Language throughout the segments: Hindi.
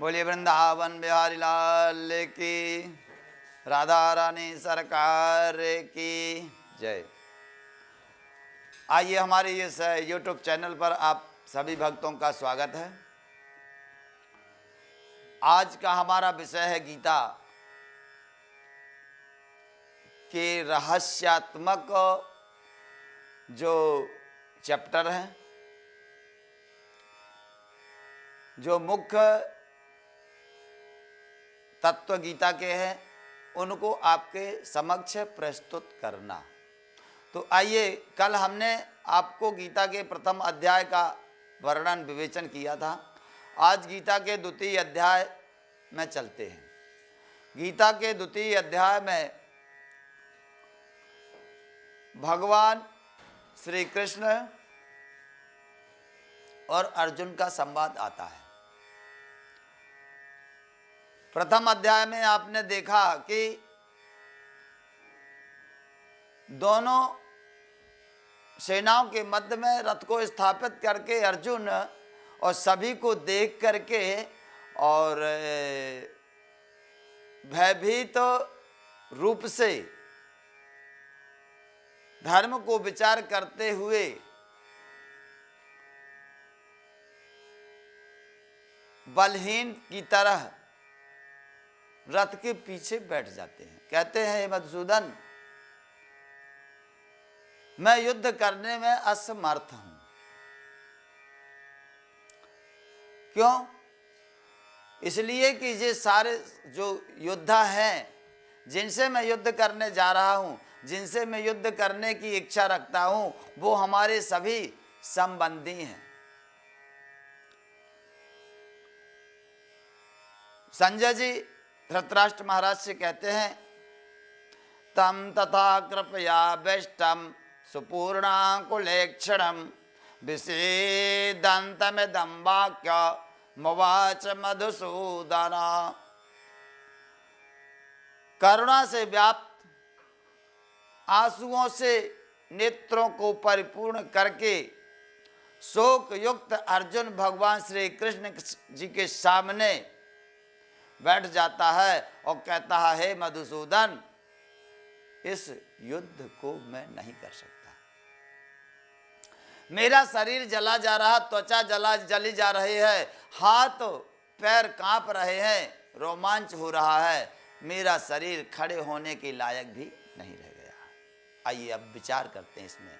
बोलिए वृंदावन बिहारी लाल की, राधा रानी सरकार की जय। आइए, हमारे इस यूट्यूब चैनल पर आप सभी भक्तों का स्वागत है। आज का हमारा विषय है गीता के रहस्यात्मक जो चैप्टर हैं, जो मुख्य तत्व गीता के हैं, उनको आपके समक्ष प्रस्तुत करना। तो आइए, कल हमने आपको गीता के प्रथम अध्याय का वर्णन विवेचन किया था। आज गीता के द्वितीय अध्याय में चलते हैं। गीता के द्वितीय अध्याय में भगवान श्री कृष्ण और अर्जुन का संवाद आता है। प्रथम अध्याय में आपने देखा कि दोनों सेनाओं के मध्य में रथ को स्थापित करके अर्जुन और सभी को देख करके और भयभीत रूप से धर्म को विचार करते हुए बलहीन की तरह रथ के पीछे बैठ जाते हैं। कहते हैं, मधुसूदन, मैं युद्ध करने में असमर्थ हूं। क्यों? इसलिए कि ये सारे जो योद्धा हैं, जिनसे मैं युद्ध करने जा रहा हूं, जिनसे मैं युद्ध करने की इच्छा रखता हूं, वो हमारे सभी संबंधी हैं। संजय जी धृतराष्ट्र महाराज से कहते हैं, तम तथा कृपया वेष्टम सुपूर्णाकुलेक्षणम विषेदन्तमिदं वाक्य मवाच मधुसूदन। करुणा से व्याप्त आंसुओं से नेत्रों को परिपूर्ण करके शोक युक्त अर्जुन भगवान श्री कृष्ण जी के सामने बैठ जाता है और कहता है, हे मधुसूदन, इस युद्ध को मैं नहीं कर सकता। मेरा शरीर जला जा रहा, त्वचा जली जा रही है, हाथ पैर कांप रहे हैं, रोमांच हो रहा है, मेरा शरीर खड़े होने के लायक भी नहीं रह गया। आइए अब विचार करते हैं इसमें।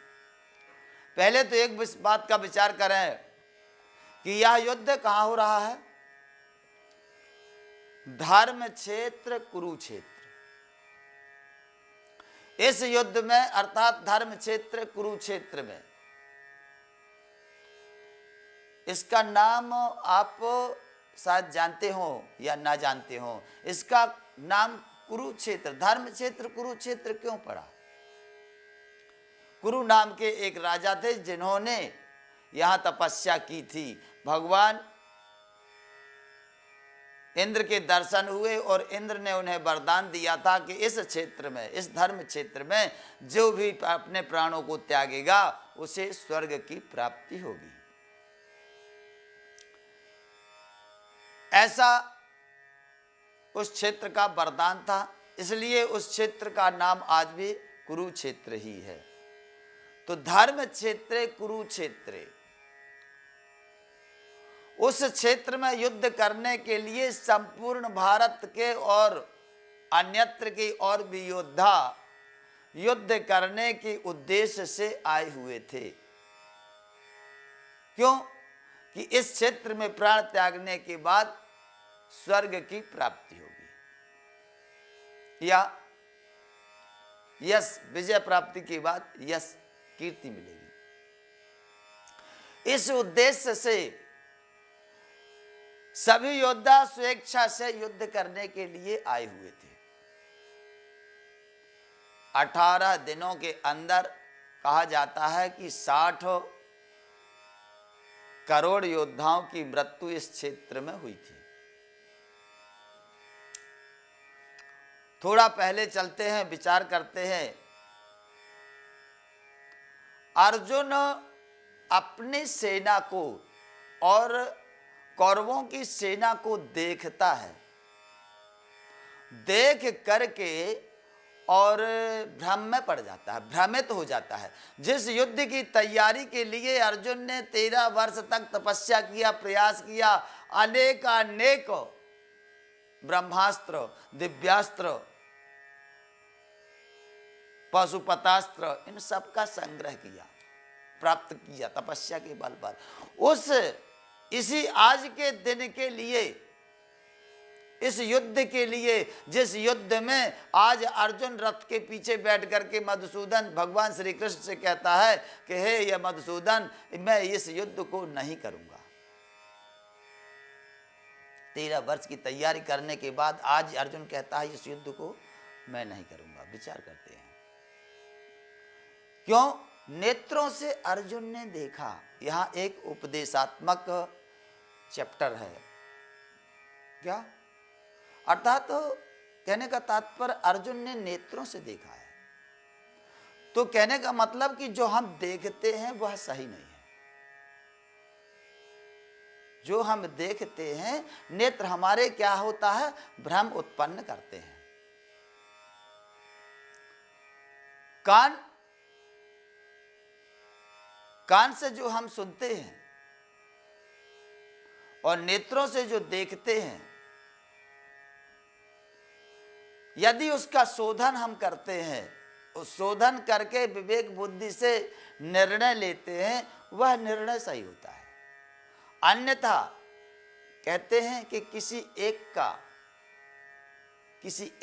पहले तो एक बात का विचार करें कि यह युद्ध कहाँ हो रहा है? धर्म क्षेत्र कुरुक्षेत्र। इस युद्ध में, अर्थात धर्म क्षेत्र कुरुक्षेत्र में, इसका नाम आप शायद जानते हो या ना जानते हो। इसका नाम कुरुक्षेत्र, धर्म क्षेत्र कुरुक्षेत्र क्यों पड़ा? कुरु नाम के एक राजा थे जिन्होंने यहां तपस्या की थी। भगवान इंद्र के दर्शन हुए और इंद्र ने उन्हें वरदान दिया था कि इस क्षेत्र में, इस धर्म क्षेत्र में जो भी अपने प्राणों को त्यागेगा उसे स्वर्ग की प्राप्ति होगी। ऐसा उस क्षेत्र का वरदान था, इसलिए उस क्षेत्र का नाम आज भी कुरुक्षेत्र ही है। तो धर्म क्षेत्र कुरुक्षेत्र, उस क्षेत्र में युद्ध करने के लिए संपूर्ण भारत के और अन्यत्र के और भी योद्धा युद्ध करने के उद्देश्य से आए हुए थे। क्यों? कि इस क्षेत्र में प्राण त्यागने के बाद स्वर्ग की प्राप्ति होगी, या यश, विजय प्राप्ति के बाद यश, कीर्ति मिलेगी। इस उद्देश्य से सभी योद्धा स्वेच्छा से युद्ध करने के लिए आए हुए थे। 18 दिनों के अंदर कहा जाता है कि 60 करोड़ योद्धाओं की मृत्यु इस क्षेत्र में हुई थी। थोड़ा पहले चलते हैं, विचार करते हैं। अर्जुन अपनी सेना को और कौरवों की सेना को देखता है, देख करके और भ्रम में पड़ जाता है, भ्रमित हो जाता है। जिस युद्ध की तैयारी के लिए अर्जुन ने 13 वर्ष तक तपस्या किया, प्रयास किया, अनेक ब्रह्मास्त्र, दिव्यास्त्र, पशुपतास्त्र, इन सब का संग्रह किया, प्राप्त किया तपस्या के बल पर, इसी आज के दिन के लिए, इस युद्ध के लिए, जिस युद्ध में आज अर्जुन रथ के पीछे बैठ करके मधुसूदन भगवान श्री कृष्ण से कहता है कि हे ये मधुसूदन, मैं इस युद्ध को नहीं करूंगा। 13 वर्ष की तैयारी करने के बाद आज अर्जुन कहता है इस युद्ध को मैं नहीं करूंगा। विचार करते हैं क्यों? नेत्रों से अर्जुन ने देखा। यहां एक उपदेशात्मक चैप्टर है क्या, अर्थात तो कहने का तात्पर्य अर्जुन ने नेत्रों से देखा है। तो कहने का मतलब कि जो हम देखते हैं वह सही नहीं है। जो हम देखते हैं, नेत्र हमारे क्या होता है, भ्रम उत्पन्न करते हैं। कान से जो हम सुनते हैं और नेत्रों से जो देखते हैं, यदि उसका शोधन हम करते हैं, उस शोधन करके विवेक बुद्धि से निर्णय लेते हैं, वह निर्णय सही होता है। अन्यथा कहते हैं कि किसी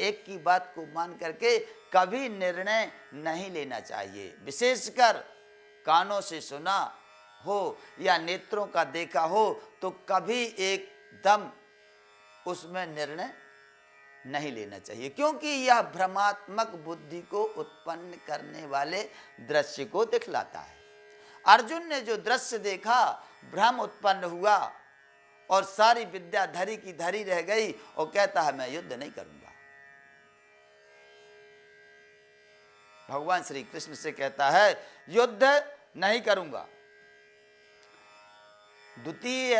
एक की बात को मान करके कभी निर्णय नहीं लेना चाहिए। विशेषकर कानों से सुना हो या नेत्रों का देखा हो तो कभी एकदम उसमें निर्णय नहीं लेना चाहिए, क्योंकि यह भ्रमात्मक बुद्धि को उत्पन्न करने वाले दृश्य को दिखलाता है। अर्जुन ने जो दृश्य देखा, भ्रम उत्पन्न हुआ और सारी विद्या धरी की धरी रह गई और कहता है मैं युद्ध नहीं करूंगा। भगवान श्री कृष्ण से कहता है युद्ध नहीं करूंगा। द्वितीय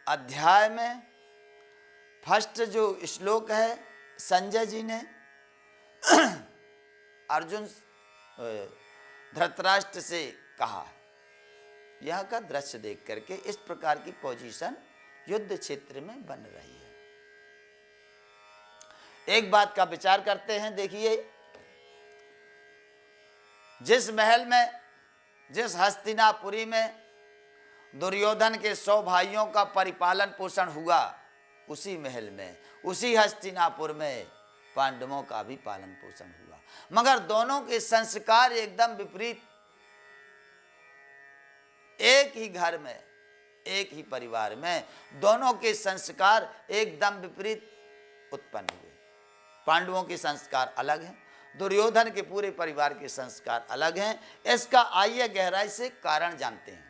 अध्याय में फर्स्ट जो श्लोक है, संजय जी ने अर्जुन धृतराष्ट्र से कहा है, यह का दृश्य देख करके इस प्रकार की पोजीशन युद्ध क्षेत्र में बन रही है। एक बात का विचार करते हैं। देखिए, जिस महल में, जिस हस्तिनापुरी में दुर्योधन के 100 भाइयों का परिपालन पोषण हुआ, उसी महल में, उसी हस्तिनापुर में पांडवों का भी पालन पोषण हुआ, मगर दोनों के संस्कार एकदम विपरीत। एक ही घर में, एक ही परिवार में दोनों के संस्कार एकदम विपरीत उत्पन्न हुए। पांडवों के संस्कार अलग हैं, दुर्योधन के पूरे परिवार के संस्कार अलग हैं। इसका आइए गहराई से कारण जानते हैं।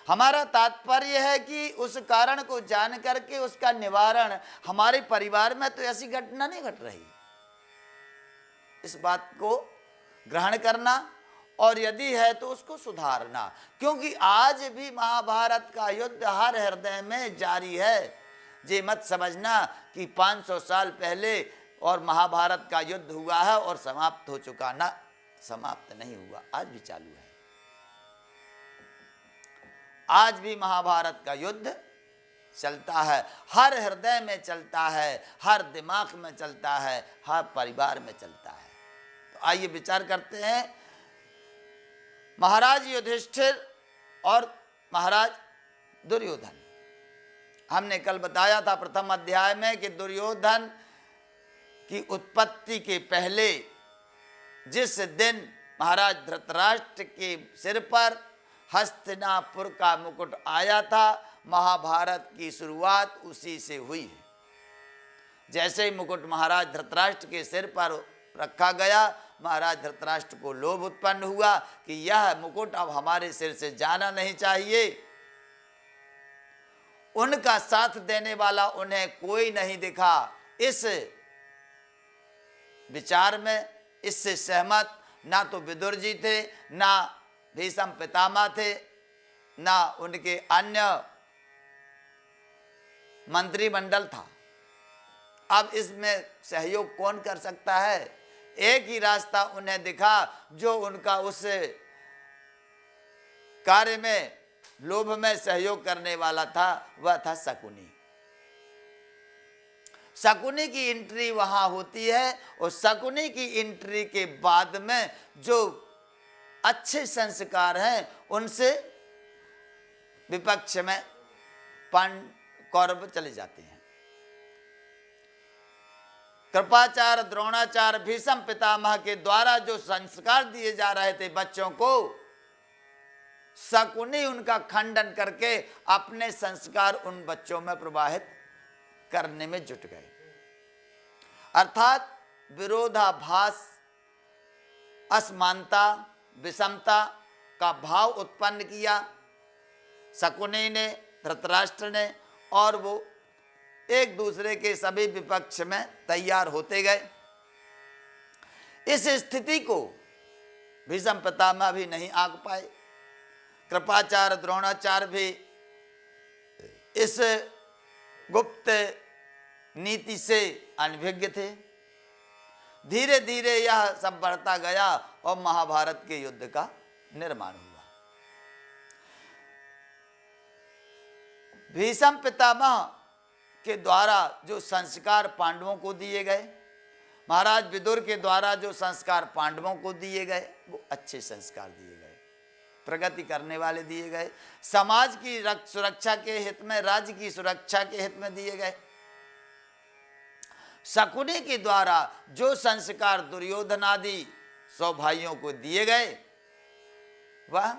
हमारा तात्पर्य है कि उस कारण को जान करके उसका निवारण, हमारे परिवार में तो ऐसी घटना नहीं घट रही, इस बात को ग्रहण करना और यदि है तो उसको सुधारना। क्योंकि आज भी महाभारत का युद्ध हर हृदय में जारी है। ये मत समझना कि 500 साल पहले और महाभारत का युद्ध हुआ है और समाप्त हो चुका, ना, समाप्त नहीं हुआ, आज भी चालू है। आज भी महाभारत का युद्ध चलता है, हर हृदय में चलता है, हर दिमाग में चलता है, हर परिवार में चलता है। तो आइए विचार करते हैं। महाराज युधिष्ठिर और महाराज दुर्योधन, हमने कल बताया था प्रथम अध्याय में कि दुर्योधन की उत्पत्ति के पहले जिस दिन महाराज धृतराष्ट्र के सिर पर हस्तिनापुर का मुकुट आया था, महाभारत की शुरुआत उसी से हुई है। जैसे ही मुकुट महाराज धृतराष्ट्र के सिर पर रखा गया, महाराज धृतराष्ट्र को लोभ उत्पन्न हुआ कि यह मुकुट अब हमारे सिर से जाना नहीं चाहिए। उनका साथ देने वाला उन्हें कोई नहीं दिखा। इस विचार में इससे सहमत ना तो विदुर जी थे, ना भीष्म पितामह थे, ना उनके अन्य मंत्रिमंडल था। अब इसमें सहयोग कौन कर सकता है? एक ही रास्ता उन्हें दिखा, जो उनका उस कार्य में, लोभ में सहयोग करने वाला था, वह था शकुनी। शकुनी की एंट्री वहां होती है, और शकुनी की एंट्री के बाद में जो अच्छे संस्कार हैं उनसे विपक्ष में कौरव चले जाते हैं। कृपाचार्य, द्रोणाचार्य, भीष्म पितामह के द्वारा जो संस्कार दिए जा रहे थे बच्चों को, शकुनी उनका खंडन करके अपने संस्कार उन बच्चों में प्रवाहित करने में जुट गए। अर्थात विरोधाभास, असमानता, विषमता का भाव उत्पन्न किया शकुनी ने, धृतराष्ट्र ने, और वो एक दूसरे के सभी विपक्ष में तैयार होते गए। इस स्थिति को भीष्म पितामह भी नहीं आंक पाए। कृपाचार्य, द्रोणाचार्य भी इस गुप्त नीति से अनभिज्ञ थे। धीरे धीरे यह सब बढ़ता गया और महाभारत के युद्ध का निर्माण हुआ। भीष्म पितामह के द्वारा जो संस्कार पांडवों को दिए गए, महाराज विदुर के द्वारा जो संस्कार पांडवों को दिए गए, वो अच्छे संस्कार दिए गए, प्रगति करने वाले दिए गए, समाज की सुरक्षा के हित में, राज्य की सुरक्षा के हित में दिए गए। शकुनी के द्वारा जो संस्कार दुर्योधन आदि 100 भाइयों को दिए गए, वह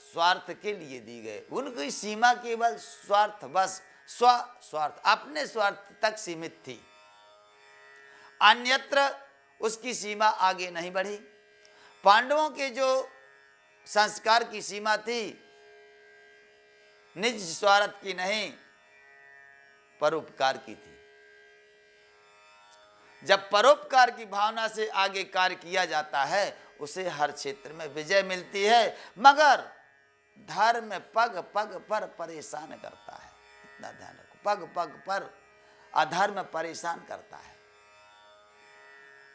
स्वार्थ के लिए दी गए। उनकी सीमा केवल स्वार्थ, बस स्वार्थ, अपने स्वार्थ तक सीमित थी, अन्यत्र उसकी सीमा आगे नहीं बढ़ी। पांडवों के जो संस्कार की सीमा थी, निज स्वार्थ की नहीं, परोपकार की थी। जब परोपकार की भावना से आगे कार्य किया जाता है, उसे हर क्षेत्र में विजय मिलती है, मगर धर्म पग पग पर परेशान करता है। इतना ध्यान रखो, पग पग पर अधर्म परेशान करता है।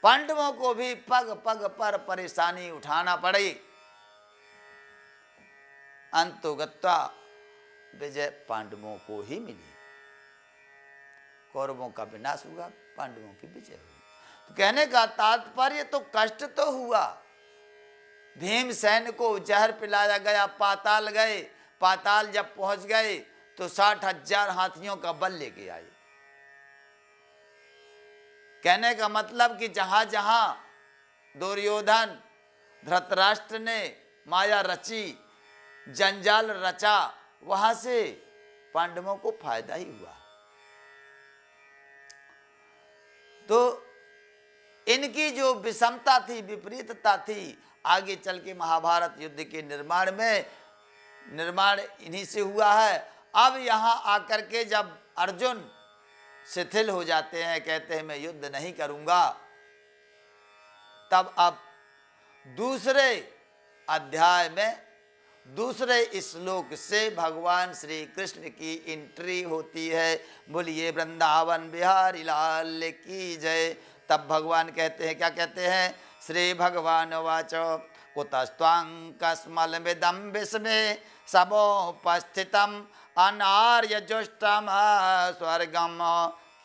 पांडवों को भी पग पग पर परेशानी उठाना पड़ी, अंतोगत्वा विजय पांडवों को ही मिली। कौरवों का विनाश हुआ, पांडवों की विजय हुई। तो कहने का तात्पर्य, तो कष्ट तो हुआ। भीमसेन को जहर पिलाया गया, पाताल गए, पाताल जब पहुंच गए तो 60,000 हाथियों का बल लेके आए। कहने का मतलब कि जहां जहां दुर्योधन, धृतराष्ट्र ने माया रची, जंजाल रचा, वहां से पांडवों को फायदा ही हुआ। तो इनकी जो विषमता थी, विपरीतता थी, आगे चल के महाभारत युद्ध के निर्माण इन्हीं से हुआ है। अब यहां आकर के जब अर्जुन शिथिल हो जाते हैं, कहते हैं मैं युद्ध नहीं करूंगा, तब अब दूसरे अध्याय में दूसरे श्लोक से भगवान श्री कृष्ण की एंट्री होती है। बोलिए वृंदावन बिहारी लाल की जय। तब भगवान कहते हैं, क्या कहते हैं? श्री भगवान वाच कुतस्त्वांकस्मलमिदं विस्मे समोपस्थितम् अनार्य जुष्टम स्वर्गम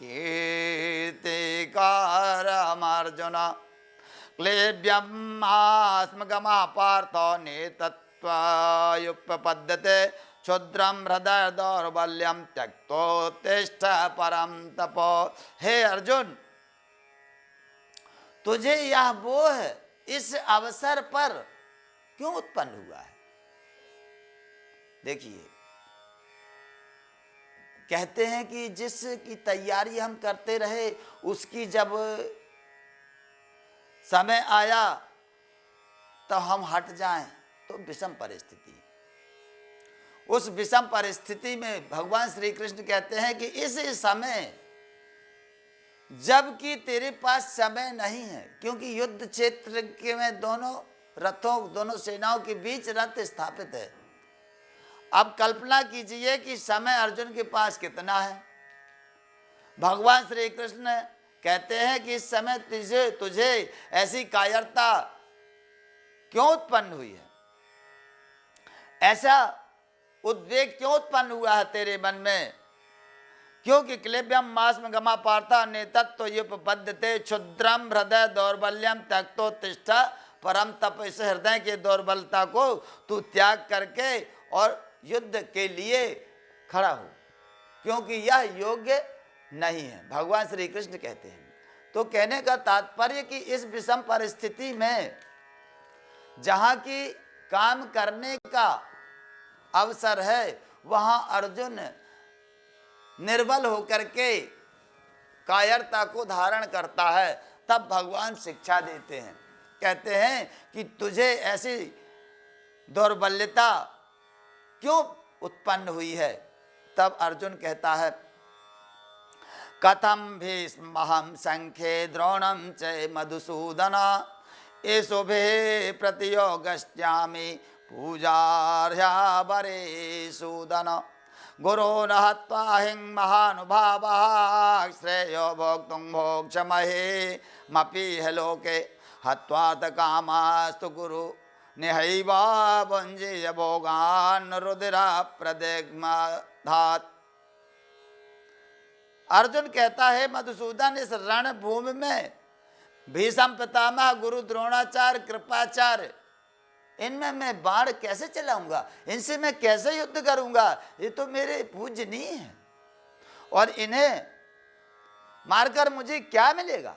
कीर्तिकारमर्जुन क्लेब्यम् आस्मगमः पार्थ नेतत्त्वायुपपद्यते क्षुद्रम हृदय दौर्बल्यम त्यक्तोत्तिष्ठ परम तपो। हे अर्जुन, तुझे यह मोह इस अवसर पर क्यों उत्पन्न हुआ है? देखिए, कहते हैं कि जिसकी तैयारी हम करते रहे, उसकी जब समय आया तो हम हट जाएं, तो विषम परिस्थिति। उस विषम परिस्थिति में भगवान श्री कृष्ण कहते हैं कि इस समय, जबकि तेरे पास समय नहीं है, क्योंकि युद्ध क्षेत्र के में दोनों रथों, दोनों सेनाओं के बीच रथ स्थापित है। अब कल्पना कीजिए कि समय अर्जुन के पास कितना है। भगवान श्री कृष्ण कहते हैं कि इस समय तुझे ऐसी कायरता क्यों उत्पन्न हुई है, ऐसा उद्वेग क्यों उत्पन्न हुआ है तेरे मन में, क्योंकि क्लेब्यम मास में गमा पार्था नेतत्व युपपद्यते क्षुद्रम हृदय दौर्बल्यम त्यक्तो तिष्ठा परम तप। इस हृदय के दौर्बलता को तू त्याग करके और युद्ध के लिए खड़ा हो, क्योंकि यह योग्य नहीं है, भगवान श्री कृष्ण कहते हैं। तो कहने का तात्पर्य कि इस विषम परिस्थिति में जहाँ की काम करने का अवसर है, वहाँ अर्जुन निर्बल होकर के कायरता को धारण करता है। तब भगवान शिक्षा देते हैं, कहते हैं कि तुझे ऐसी दौर्बल्यता क्यों उत्पन्न हुई है। तब अर्जुन कहता है, कथम भीष्महं संख्ये द्रोणं च मधुसूदन एषुभे प्रतियोगस्यामि पूजार्ह्या वरे सूदन। गुरो न हत्वा हिं महानुभावः श्रेयो भोक्तुं भोक्षमहे मपीह लोके हत्वात कामास्तु गुरु निहैवा भुञ्जीय भोगान् रुधिरा प्रदिग्धात्। अर्जुन कहता है, मधुसूदन, इस रणभूमि में भीष्म पितामह, गुरु द्रोणाचार्य, कृपाचार्य, इनमें मैं बाण कैसे चलाऊंगा, इनसे मैं कैसे युद्ध करूंगा, ये तो मेरे पूजनीय हैं और इन्हें मारकर मुझे क्या मिलेगा।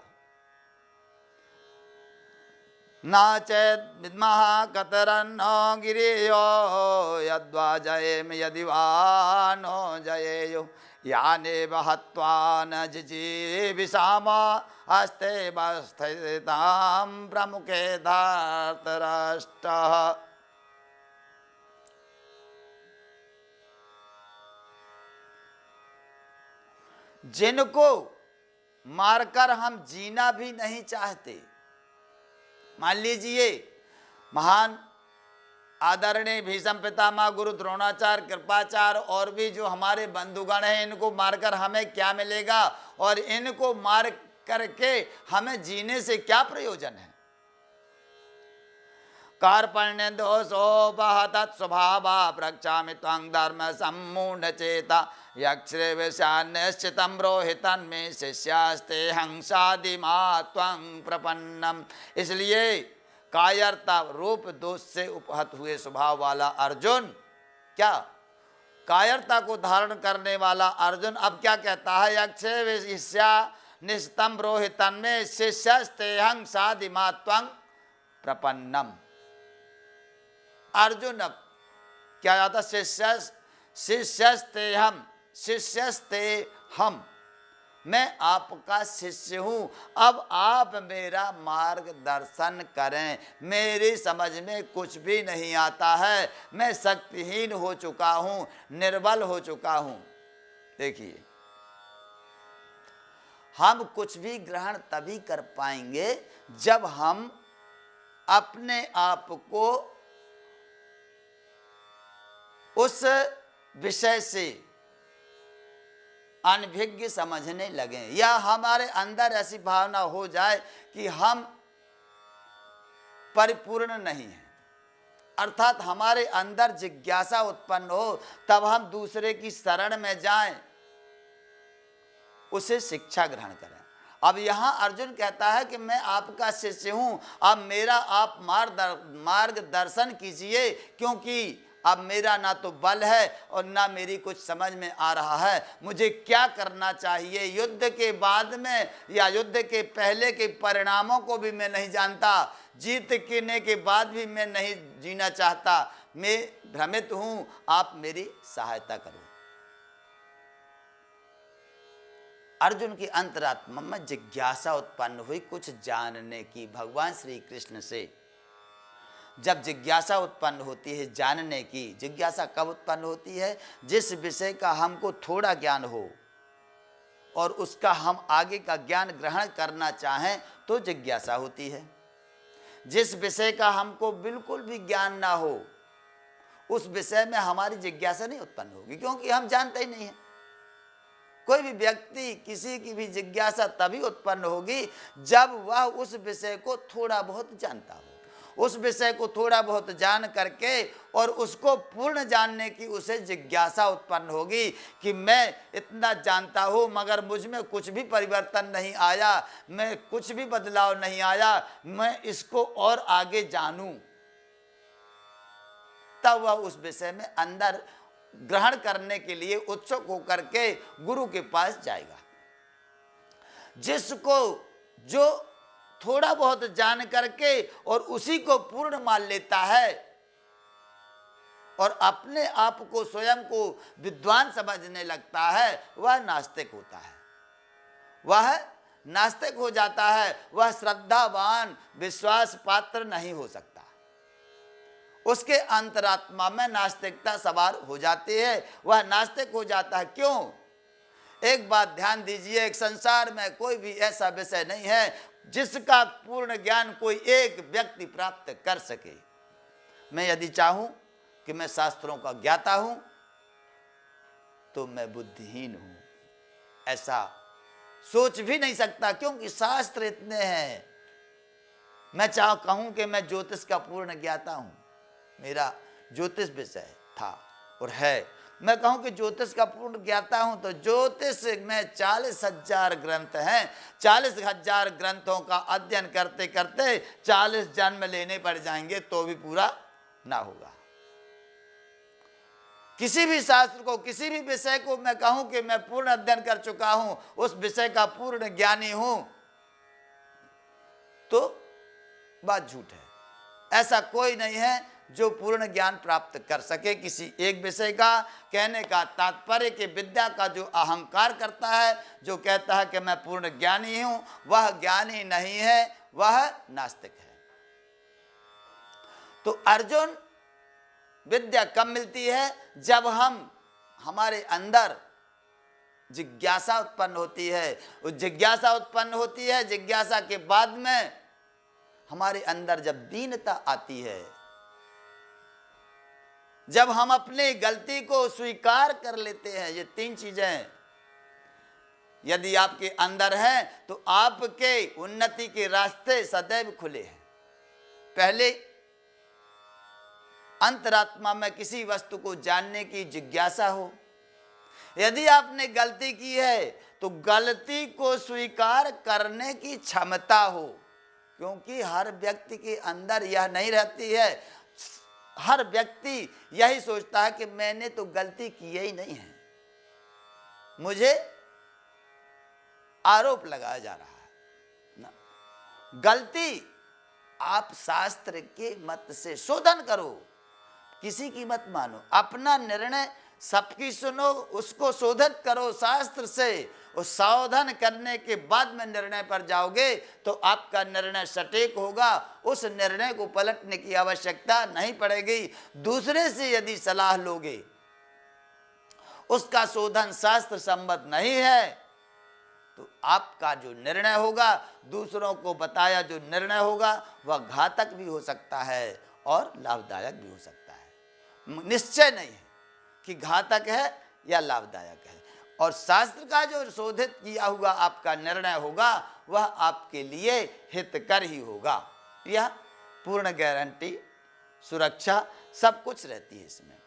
न चेत् विद्मः कतरन्नो गिरेयो यद्वा जयेम यदि वा नो जयेयो यानेव हत्वा न जिजीविषाम हस्ते वस्थितां प्रमुखे धार्तराष्ट्रः। जिनको मारकर हम जीना भी नहीं चाहते, मान लीजिए महान आदरणीय भीष्म पितामह, गुरु द्रोणाचार्य, कृपाचार्य और भी जो हमारे बंधुगण हैं, इनको मारकर हमें क्या मिलेगा और इनको मार करके हमें जीने से क्या प्रयोजन है। कार्पण्य दोषोपहत स्वभावा प्रक्षामि त्वं धर्म सम्मूढ़ चेता यक्षेविषान्यश्चितं रोहितन में शिष्यास्ते हंसादिमा त्वं प्रपन्नम। इसलिए कायरता रूप दोष से उपहत हुए स्वभाव वाला अर्जुन, क्या कायरता को धारण करने वाला अर्जुन अब क्या कहता है, यक्षेविषा निस्तम रोहितन में शिष्यस्तेहं सादिमा त्वं प्रपन्नम। अर्जुन अब क्या जाता, शिष्यस्ते हम, मैं आपका शिष्य हूं, अब आप मेरा मार्गदर्शन करें, मेरी समझ में कुछ भी नहीं आता है, मैं शक्तिहीन हो चुका हूं, निर्बल हो चुका हूं। देखिए, हम कुछ भी ग्रहण तभी कर पाएंगे जब हम अपने आप को उस विषय से अनभिज्ञ समझने लगे, या हमारे अंदर ऐसी भावना हो जाए कि हम परिपूर्ण नहीं हैं, अर्थात हमारे अंदर जिज्ञासा उत्पन्न हो, तब हम दूसरे की शरण में जाएं, उसे शिक्षा ग्रहण करें। अब यहाँ अर्जुन कहता है कि मैं आपका शिष्य हूँ, अब मेरा आप मार्गदर्शन कीजिए, क्योंकि अब मेरा ना तो बल है और ना मेरी कुछ समझ में आ रहा है, मुझे क्या करना चाहिए। युद्ध के बाद में या युद्ध के पहले के परिणामों को भी मैं नहीं जानता, जीत करने के बाद भी मैं नहीं जीना चाहता, मैं भ्रमित हूँ, आप मेरी सहायता करो। अर्जुन की अंतरात्मा में जिज्ञासा उत्पन्न हुई कुछ जानने की, भगवान श्री कृष्ण से। जब जिज्ञासा उत्पन्न होती है जानने की, जिज्ञासा कब उत्पन्न होती है, जिस विषय का हमको थोड़ा ज्ञान हो और उसका हम आगे का ज्ञान ग्रहण करना चाहें तो जिज्ञासा होती है। जिस विषय का हमको बिल्कुल भी ज्ञान ना हो उस विषय में हमारी जिज्ञासा नहीं उत्पन्न होगी, क्योंकि हम जानते ही नहीं है। कोई भी व्यक्ति किसी की भी जिज्ञासा तभी उत्पन्न होगी जब वह उस विषय को थोड़ा बहुत जानता हो। उस विषय को थोड़ा बहुत जान करके और उसको पूर्ण जानने की उसे जिज्ञासा उत्पन्न होगी कि मैं इतना जानता हूँ मगर मुझ में कुछ भी परिवर्तन नहीं आया, मैं कुछ भी बदलाव नहीं आया, मैं इसको और आगे जानूं। तब वह उस विषय में अंदर ग्रहण करने के लिए उत्सुक होकर के गुरु के पास जाएगा। जिसको जो थोड़ा बहुत जान करके और उसी को पूर्ण मान लेता है और अपने आप को स्वयं को विद्वान समझने लगता है, वह नास्तिक होता है, वह नास्तिक हो जाता है, वह श्रद्धावान विश्वास पात्र नहीं हो सकता। उसके अंतरात्मा में नास्तिकता सवार हो जाती है, वह नास्तिक हो जाता है। क्यों? एक बात ध्यान दीजिए, एक संसार में कोई भी ऐसा विषय नहीं है जिसका पूर्ण ज्ञान कोई एक व्यक्ति प्राप्त कर सके। मैं यदि चाहूं कि मैं शास्त्रों का ज्ञाता हूं तो मैं बुद्धिहीन हूं, ऐसा सोच भी नहीं सकता, क्योंकि शास्त्र इतने हैं। मैं कहूं कि मैं ज्योतिष का पूर्ण ज्ञाता हूं, मेरा ज्योतिष विषय था और है, मैं कहूं कि ज्योतिष का पूर्ण ज्ञाता हूं, तो ज्योतिष में 40,000 ग्रंथ हैं। 40,000 ग्रंथों का अध्ययन करते करते 40 जन्म लेने पड़ जाएंगे तो भी पूरा ना होगा। किसी भी शास्त्र को, किसी भी विषय को मैं कहूं कि मैं पूर्ण अध्ययन कर चुका हूं, उस विषय का पूर्ण ज्ञानी हूं, तो बात झूठ है। ऐसा कोई नहीं है जो पूर्ण ज्ञान प्राप्त कर सके किसी एक विषय का। कहने का तात्पर्य कि विद्या का जो अहंकार करता है, जो कहता है कि मैं पूर्ण ज्ञानी हूं, वह ज्ञानी नहीं है, वह नास्तिक है। तो अर्जुन, विद्या कब मिलती है? जब हमारे अंदर जिज्ञासा उत्पन्न होती है। उस जिज्ञासा उत्पन्न होती है, जिज्ञासा के बाद में हमारे अंदर जब दीनता आती है, जब हम अपनी गलती को स्वीकार कर लेते हैं। ये 3 चीजें यदि आपके अंदर हैं तो आपके उन्नति के रास्ते सदैव खुले हैं। पहले अंतरात्मा में किसी वस्तु को जानने की जिज्ञासा हो। यदि आपने गलती की है तो गलती को स्वीकार करने की क्षमता हो, क्योंकि हर व्यक्ति के अंदर यह नहीं रहती है। हर व्यक्ति यही सोचता है कि मैंने तो गलती की ही नहीं है, मुझे आरोप लगाया जा रहा है ना। गलती आप शास्त्र के मत से शोधन करो, किसी की मत मानो, अपना निर्णय सबकी सुनो, उसको शोधित करो शास्त्र से। उस शोधन करने के बाद में निर्णय पर जाओगे तो आपका निर्णय सटीक होगा। उस निर्णय को पलटने की आवश्यकता नहीं पड़ेगी। दूसरे से यदि सलाह लोगे, उसका शोधन शास्त्र सम्मत नहीं है, तो आपका जो निर्णय होगा, दूसरों को बताया जो निर्णय होगा, वह घातक भी हो सकता है और लाभदायक भी हो सकता है। निश्चय नहीं है कि घातक है या लाभदायक है। और शास्त्र का जो शोधित किया हुआ आपका निर्णय होगा, वह आपके लिए हितकर ही होगा। यह पूर्ण गारंटी, सुरक्षा सब कुछ रहती है इसमें।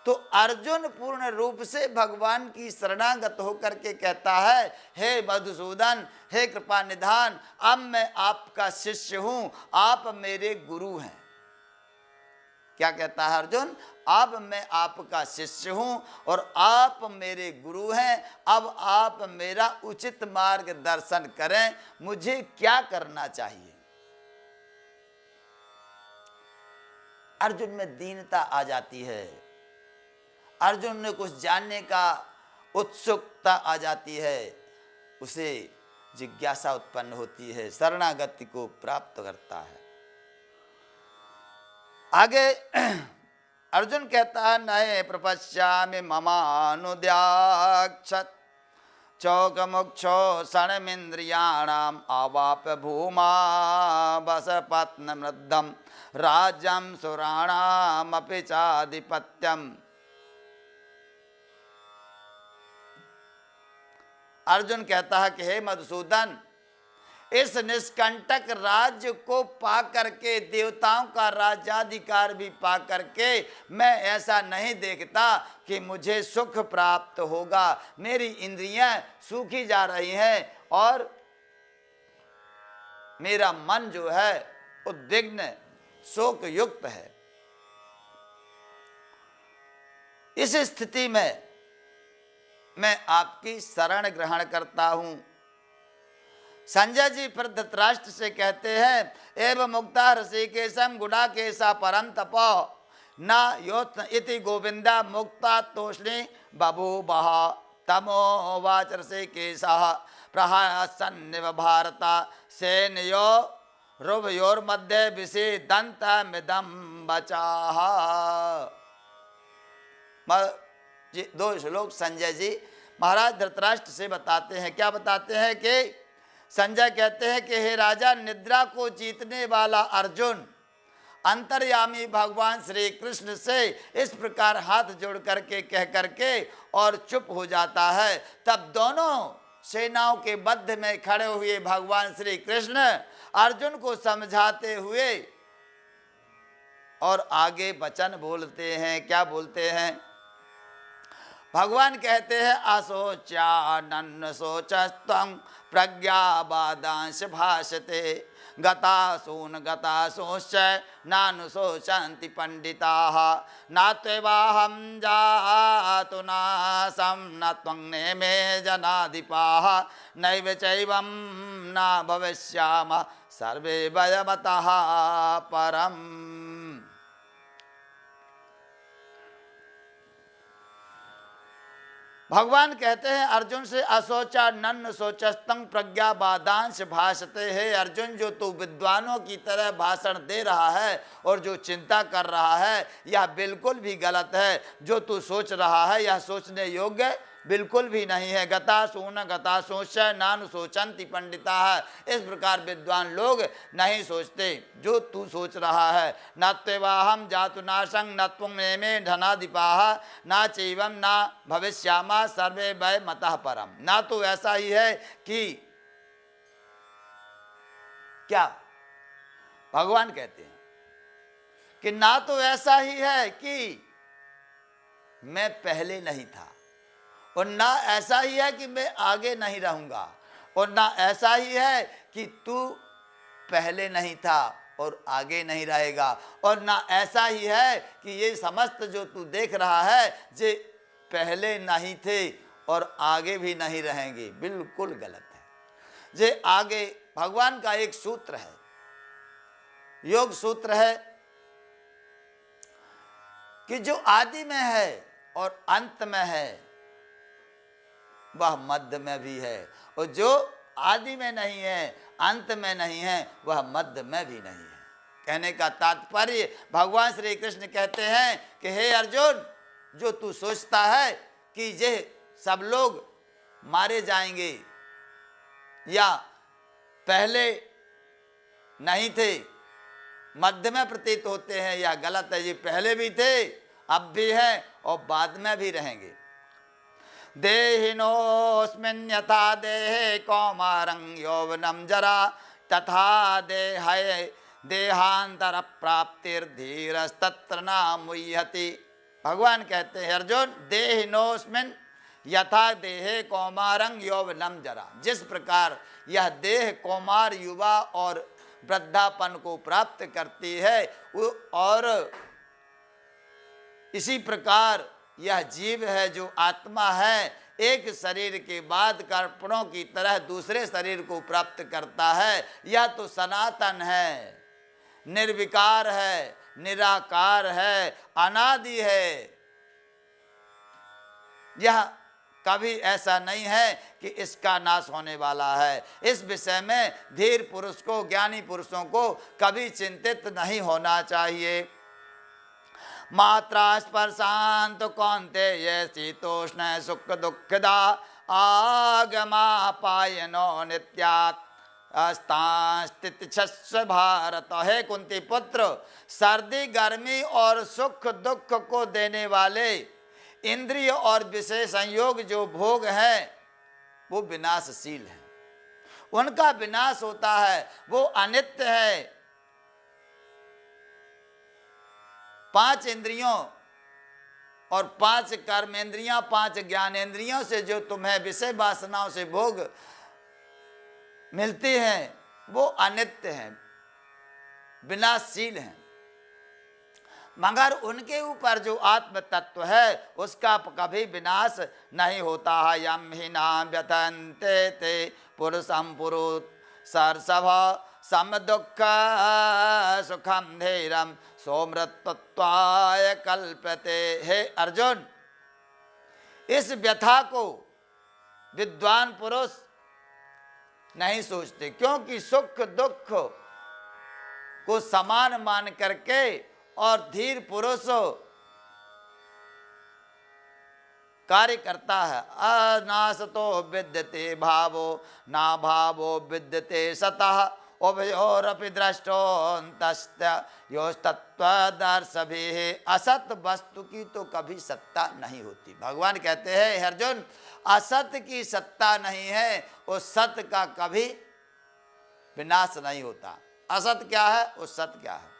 तो अर्जुन पूर्ण रूप से भगवान की शरणागत होकर के कहता है, हे मधुसूदन, हे कृपा निधान, अब मैं आपका शिष्य हूं, आप मेरे गुरु हैं। क्या कहता है अर्जुन? अब मैं आपका शिष्य हूं और आप मेरे गुरु हैं। अब आप मेरा उचित मार्गदर्शन करें, मुझे क्या करना चाहिए। अर्जुन में दीनता आ जाती है, अर्जुन ने कुछ जानने का उत्सुकता आ जाती है, उसे जिज्ञासा उत्पन्न होती है, शरणागति को प्राप्त करता है। आगे अर्जुन कहता है, नये प्रपश्यामि ममानुद्याक्षत चौकमुक्षो षण्मिन्द्रियाणाम् अवाप्य भूमा वसपत्नमृद्धं राज्यम सुराणामपि चाधिपत्यम। अर्जुन कहता है कि हे मधुसूदन, इस निष्कंटक राज्य को पा करके, देवताओं का राज्याधिकार भी पा करके, मैं ऐसा नहीं देखता कि मुझे सुख प्राप्त होगा। मेरी इंद्रियां सूखी जा रही हैं और मेरा मन जो है उद्विग्न शोक युक्त है। इस स्थिति में मैं आपकी शरण ग्रहण करता हूं। संजय जी फिर धृतराष्ट्र से कहते हैं, एवं मुक्ता ऋषिकेशम गुडाकेशा परम तपो न योत्न इति गोविंदा मुक्ता तोष्णी बभूवः। तमोवाच ऋषिकेशः प्रहसन्निव भारता सेनयो रुभयोर्मध्ये विषेदन्तमिदं वचाः। दो श्लोक संजय जी महाराज धृतराष्ट्र से बताते हैं। क्या बताते हैं कि संजय कहते हैं कि हे राजा, निद्रा को जीतने वाला अर्जुन अंतर्यामी भगवान श्री कृष्ण से इस प्रकार हाथ जोड़ करके कह करके और चुप हो जाता है। तब दोनों सेनाओं के मध्य में खड़े हुए भगवान श्री कृष्ण अर्जुन को समझाते हुए और आगे वचन बोलते हैं। क्या बोलते हैं? भगवान कहते हैं, असोचानन्न सोचस्त्वं प्रज्ञावादांश भाषते गतासून गतासूश्च नानुशोचन्ति पंडिताः नात्वेवाहं जातु नासं न त्वं नेमे जनाधिपाः नैव चैवं न भविष्यामः सर्वे वयमतः परम्। भगवान कहते हैं अर्जुन से, असोचा नन्न सोचस्तंग प्रज्ञा बादांश भाषते। है अर्जुन, जो तू विद्वानों की तरह भाषण दे रहा है और जो चिंता कर रहा है यह बिल्कुल भी गलत है। जो तू सोच रहा है यह सोचने योग्य बिल्कुल भी नहीं है। गतासून गतासूश्च नानु सोचन्ति पंडिता है। इस प्रकार विद्वान लोग नहीं सोचते जो तू सोच रहा है। न त्वेवाहम जातु नाशं न त्वं नेमे धनाधिपाः न चैवं न भविष्यामः सर्वे वै मतः परम। ना तो ऐसा ही है कि क्या भगवान कहते हैं कि ना तो ऐसा ही है कि मैं पहले नहीं था और ना ऐसा ही है कि मैं आगे नहीं रहूंगा और ना ऐसा ही है कि तू पहले नहीं था और आगे नहीं रहेगा और ना ऐसा ही है कि ये समस्त जो तू देख रहा है जे पहले नहीं थे और आगे भी नहीं रहेंगे। बिल्कुल गलत है। जे आगे भगवान का एक सूत्र है, योग सूत्र है कि जो आदि में है और अंत में है वह मध्य में भी है और जो आदि में नहीं है अंत में नहीं है वह मध्य में भी नहीं है। कहने का तात्पर्य भगवान श्री कृष्ण कहते हैं कि हे अर्जुन, जो तू सोचता है कि ये सब लोग मारे जाएंगे या पहले नहीं थे मध्य में प्रतीत होते हैं, यह गलत है। ये पहले भी थे, अब भी हैं और बाद में भी रहेंगे। देहिनोऽस्मिन् यथा देहे कौमारं यौवनं जरा तथा देहाय देहांतर प्राप्तिर्धीरस्तत्र न मुह्यति। भगवान कहते हैं अर्जुन, देहिनोऽस्मिन् यथा देहे कौमारं यौवनं जरा। जिस प्रकार यह देह कौमार युवा और वृद्धापन को प्राप्त करती है और इसी प्रकार यह जीव है जो आत्मा है, एक शरीर के बाद कर्पणों की तरह दूसरे शरीर को प्राप्त करता है। यह तो सनातन है, निर्विकार है, निराकार है, अनादि है। यह कभी ऐसा नहीं है कि इसका नाश होने वाला है। इस विषय में धीर पुरुष को, ज्ञानी पुरुषों को कभी चिंतित नहीं होना चाहिए। मात्रा स्पर्शांत कौन्तेय शीतोष्ण सुख दुखदा आगमा पायनो नित्यात् अस्तास्तितिक्षस्व भारत। हे कुंती पुत्र, सर्दी गर्मी और सुख दुख को देने वाले इंद्रिय और विषय संयोग जो भोग हैं वो विनाशशील है, उनका विनाश होता है, वो अनित्य है। 5 इंद्रियों और 5 कर्मेंद्रियां, 5 ज्ञानेंद्रियों से जो तुम्हें विषय वासनाओं से भोग मिलती हैं वो अनित्य हैं, विनाशशील हैं, मगर उनके ऊपर जो आत्म तत्व है उसका कभी विनाश नहीं होता है। यम ही नाम व्यथन्ते ते पुरुषम पुरुष सरसभ सम दुख सुखम धीरम सोमृतत्वाय कल्पते। हे अर्जुन, इस व्यथा को विद्वान पुरुष नहीं सोचते, क्योंकि सुख दुख को समान मान करके और धीर पुरुष कार्य करता है। अनासतो विद्यते भावो ना भावो विद्यते सतः उभयोरपि दृष्टोऽन्तस्य योस्तत्वदर्शभिः। असत वस्तु की तो कभी सत्ता नहीं होती। भगवान कहते हैं, हे अर्जुन, असत की सत्ता नहीं है, उस सत्य का कभी विनाश नहीं होता। असत क्या है, उस सत्य क्या है?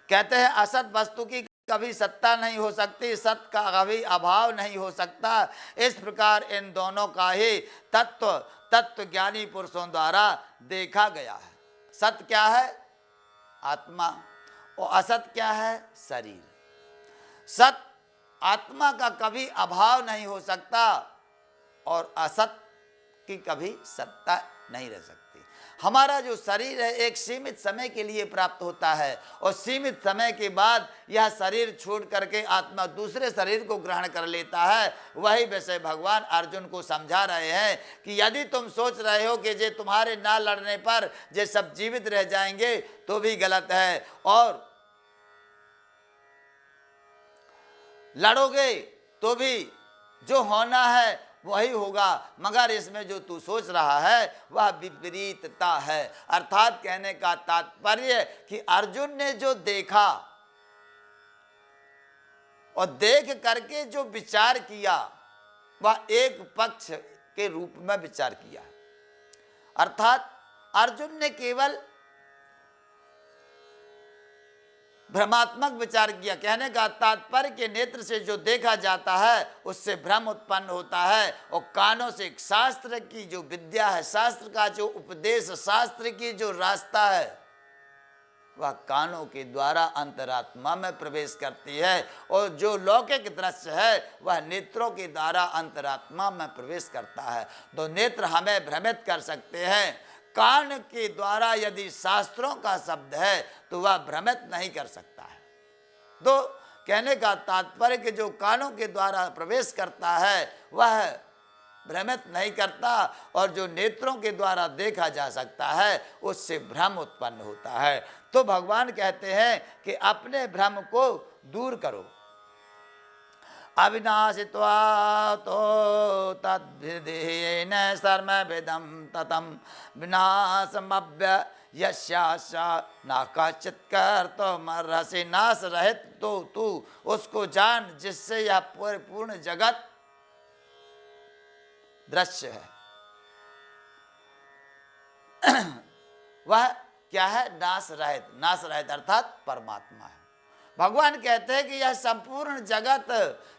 कहते हैं असत वस्तु की कभी सत्ता नहीं हो सकती, सत्य का कभी अभाव नहीं हो सकता। इस प्रकार इन दोनों का ही तत्व ज्ञानी पुरुषों द्वारा देखा गया है। सत्य क्या है? आत्मा, और असत क्या है? शरीर। सत्य आत्मा का कभी अभाव नहीं हो सकता और असत की कभी सत्ता नहीं रह सकती। हमारा जो शरीर है एक सीमित समय के लिए प्राप्त होता है और सीमित समय के बाद यह शरीर छोड़ करके आत्मा दूसरे शरीर को ग्रहण कर लेता है। वही विषय भगवान अर्जुन को समझा रहे हैं कि यदि तुम सोच रहे हो कि जे तुम्हारे ना लड़ने पर जे सब जीवित रह जाएंगे तो भी गलत है, और लड़ोगे तो भी जो होना है वही होगा, मगर इसमें जो तू सोच रहा है वह विपरीतता है। अर्थात कहने का तात्पर्य कि अर्जुन ने जो देखा और देख करके जो विचार किया वह एक पक्ष के रूप में विचार किया। अर्थात अर्जुन ने केवल भ्रमात्मक विचार किया। कहने का तात्पर्य के नेत्र से जो देखा जाता है उससे भ्रम उत्पन्न होता है, और कानों से शास्त्र की जो विद्या है, शास्त्र का जो उपदेश, शास्त्र की जो रास्ता है वह कानों के द्वारा अंतरात्मा में प्रवेश करती है, और जो लौकिक दृश्य है वह नेत्रों के द्वारा अंतरात्मा में प्रवेश करता है। तो नेत्र हमें भ्रमित कर सकते हैं, कान के द्वारा यदि शास्त्रों का शब्द है तो वह भ्रमित नहीं कर सकता है। तो कहने का तात्पर्य कि जो कानों के द्वारा प्रवेश करता है वह भ्रमित नहीं करता, और जो नेत्रों के द्वारा देखा जा सकता है उससे भ्रम उत्पन्न होता है। तो भगवान कहते हैं कि अपने भ्रम को दूर करो। अविनाशित्वा तो तद्विधेन सर्वविदं ततं विनाशमव्य यस्यास्य न कश्चित् कर्तुमर्हसि। नाश रहित तो तू उसको जान जिससे यह पूर्ण जगत दृश्य है। वह क्या है? नाश रहित। नाश रहित अर्थात परमात्मा है। भगवान कहते हैं कि यह संपूर्ण जगत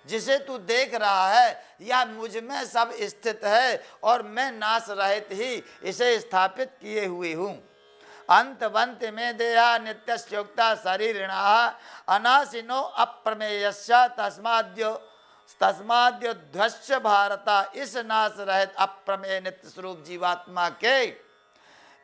जिसे तू देख रहा है यह मुझ में सब स्थित है, और मैं नाश रहित ही इसे स्थापित किए हुए हूँ। अंतवंत में देहा नित्यस्योक्ता शरीरिणः अनाशिनो अप्रमेयस्य तस्माद्योध्वस्य भारत। इस नाश रहित अप्रमेय नित्य स्वरूप जीवात्मा के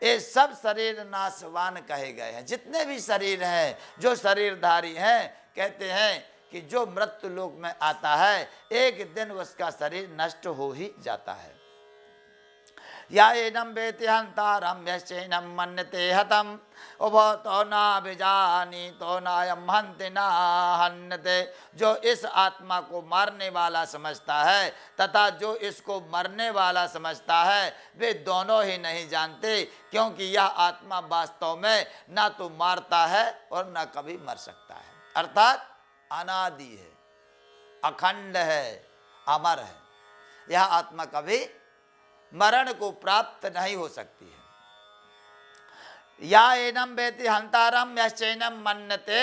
ये सब शरीर नाशवान कहे गए हैं। जितने भी शरीर हैं, जो शरीरधारी हैं, कहते हैं कि जो मृत्यु लोक में आता है एक दिन उसका शरीर नष्ट हो ही जाता है। या एनम वेति हंतारम यश्चैनम मन्यते हतम उभो तो ना विजानी तो नायम हंति ना हन्यते। जो इस आत्मा को मारने वाला समझता है तथा जो इसको मरने वाला समझता है वे दोनों ही नहीं जानते, क्योंकि यह आत्मा वास्तव में ना तो मारता है और ना कभी मर सकता है, अर्थात अनादि है, अखंड है, अमर है। यह आत्मा कभी मरण को प्राप्त नहीं हो सकती है। या एनम वेति हंतारम यश्चैनम मन्यते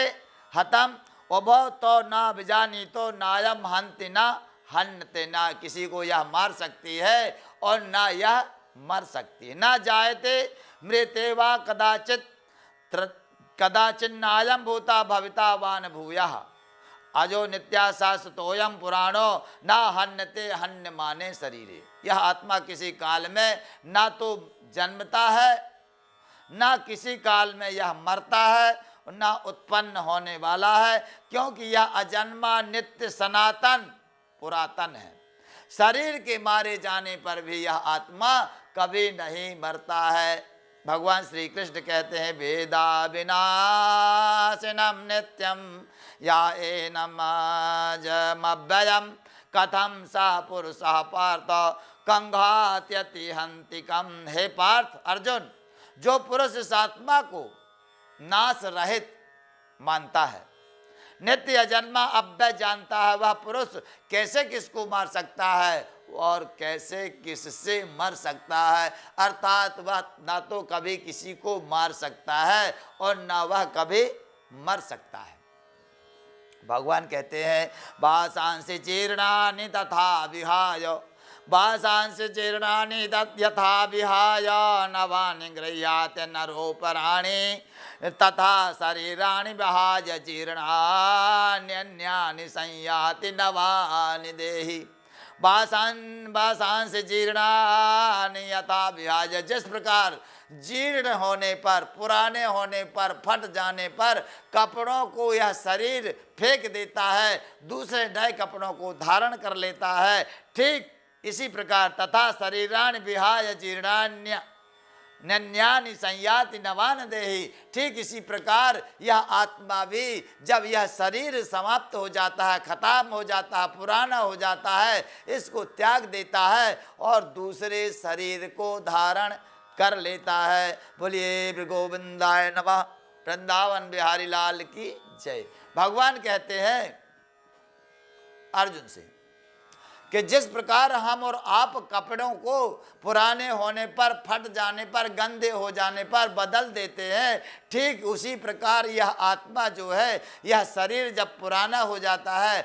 हतम उभौ तो न विजानीतो नायम हंति न हन्यते। ना किसी को यह मार सकती है और ना यह मर सकती है। न जायते मृते वा कदाचित् नायम भूता भविता वान भूयः अजो नित्या शाश्वतोयम पुराणो ना हन्यते हन्यमाने शरीरे। यह आत्मा किसी काल में ना तो जन्मता है, ना किसी काल में यह मरता है, ना उत्पन्न होने वाला है, क्योंकि यह अजन्मा नित्य सनातन पुरातन है। शरीर के मारे जाने पर भी यह आत्मा कभी नहीं मरता है। भगवान श्री कृष्ण कहते हैं वेदा विनाशिनम नित्यम या एनमजमव्ययम कथम सा पुरुषः पार्थ कंघात्यति हंतिकम। हे पार्थ, अर्जुन, जो पुरुष इस आत्मा को नाश रहित मानता है, नित्य अजन्मा अव्यय जानता है, वह पुरुष कैसे किसको मार सकता है और कैसे किससे मर सकता है। अर्थात वह ना तो कभी किसी को मार सकता है और ना वह कभी मर सकता है। भगवान कहते हैं वासांसि जीर्णानि तथा विहाय वासांसि जीर्णानि यथा विहाय नवानि गृह्यात् नरोपराणि तथा शरीराणि विहाय जीर्णान्यन्यानि संयाति नवानि देहि। वासांसि जीर्णानि यथा विहाय, जिस प्रकार जीर्ण होने पर, पुराने होने पर, फट जाने पर कपड़ों को यह शरीर फेंक देता है, दूसरे नए कपड़ों को धारण कर लेता है, ठीक इसी प्रकार तथा शरीराणि विहाय जीर्णान्यन्यानि संयाति नवान देहि। ठीक इसी प्रकार यह आत्मा भी जब यह शरीर समाप्त हो जाता है, खत्म हो जाता है, पुराना हो जाता है, इसको त्याग देता है और दूसरे शरीर को धारण कर लेता है। बोलिए गोविंदाय नमः। वृंदावन बिहारी लाल की जय। भगवान कहते हैं अर्जुन से कि जिस प्रकार हम और आप कपड़ों को पुराने होने पर, फट जाने पर, गंदे हो जाने पर बदल देते हैं, ठीक उसी प्रकार यह आत्मा जो है, यह शरीर जब पुराना हो जाता है,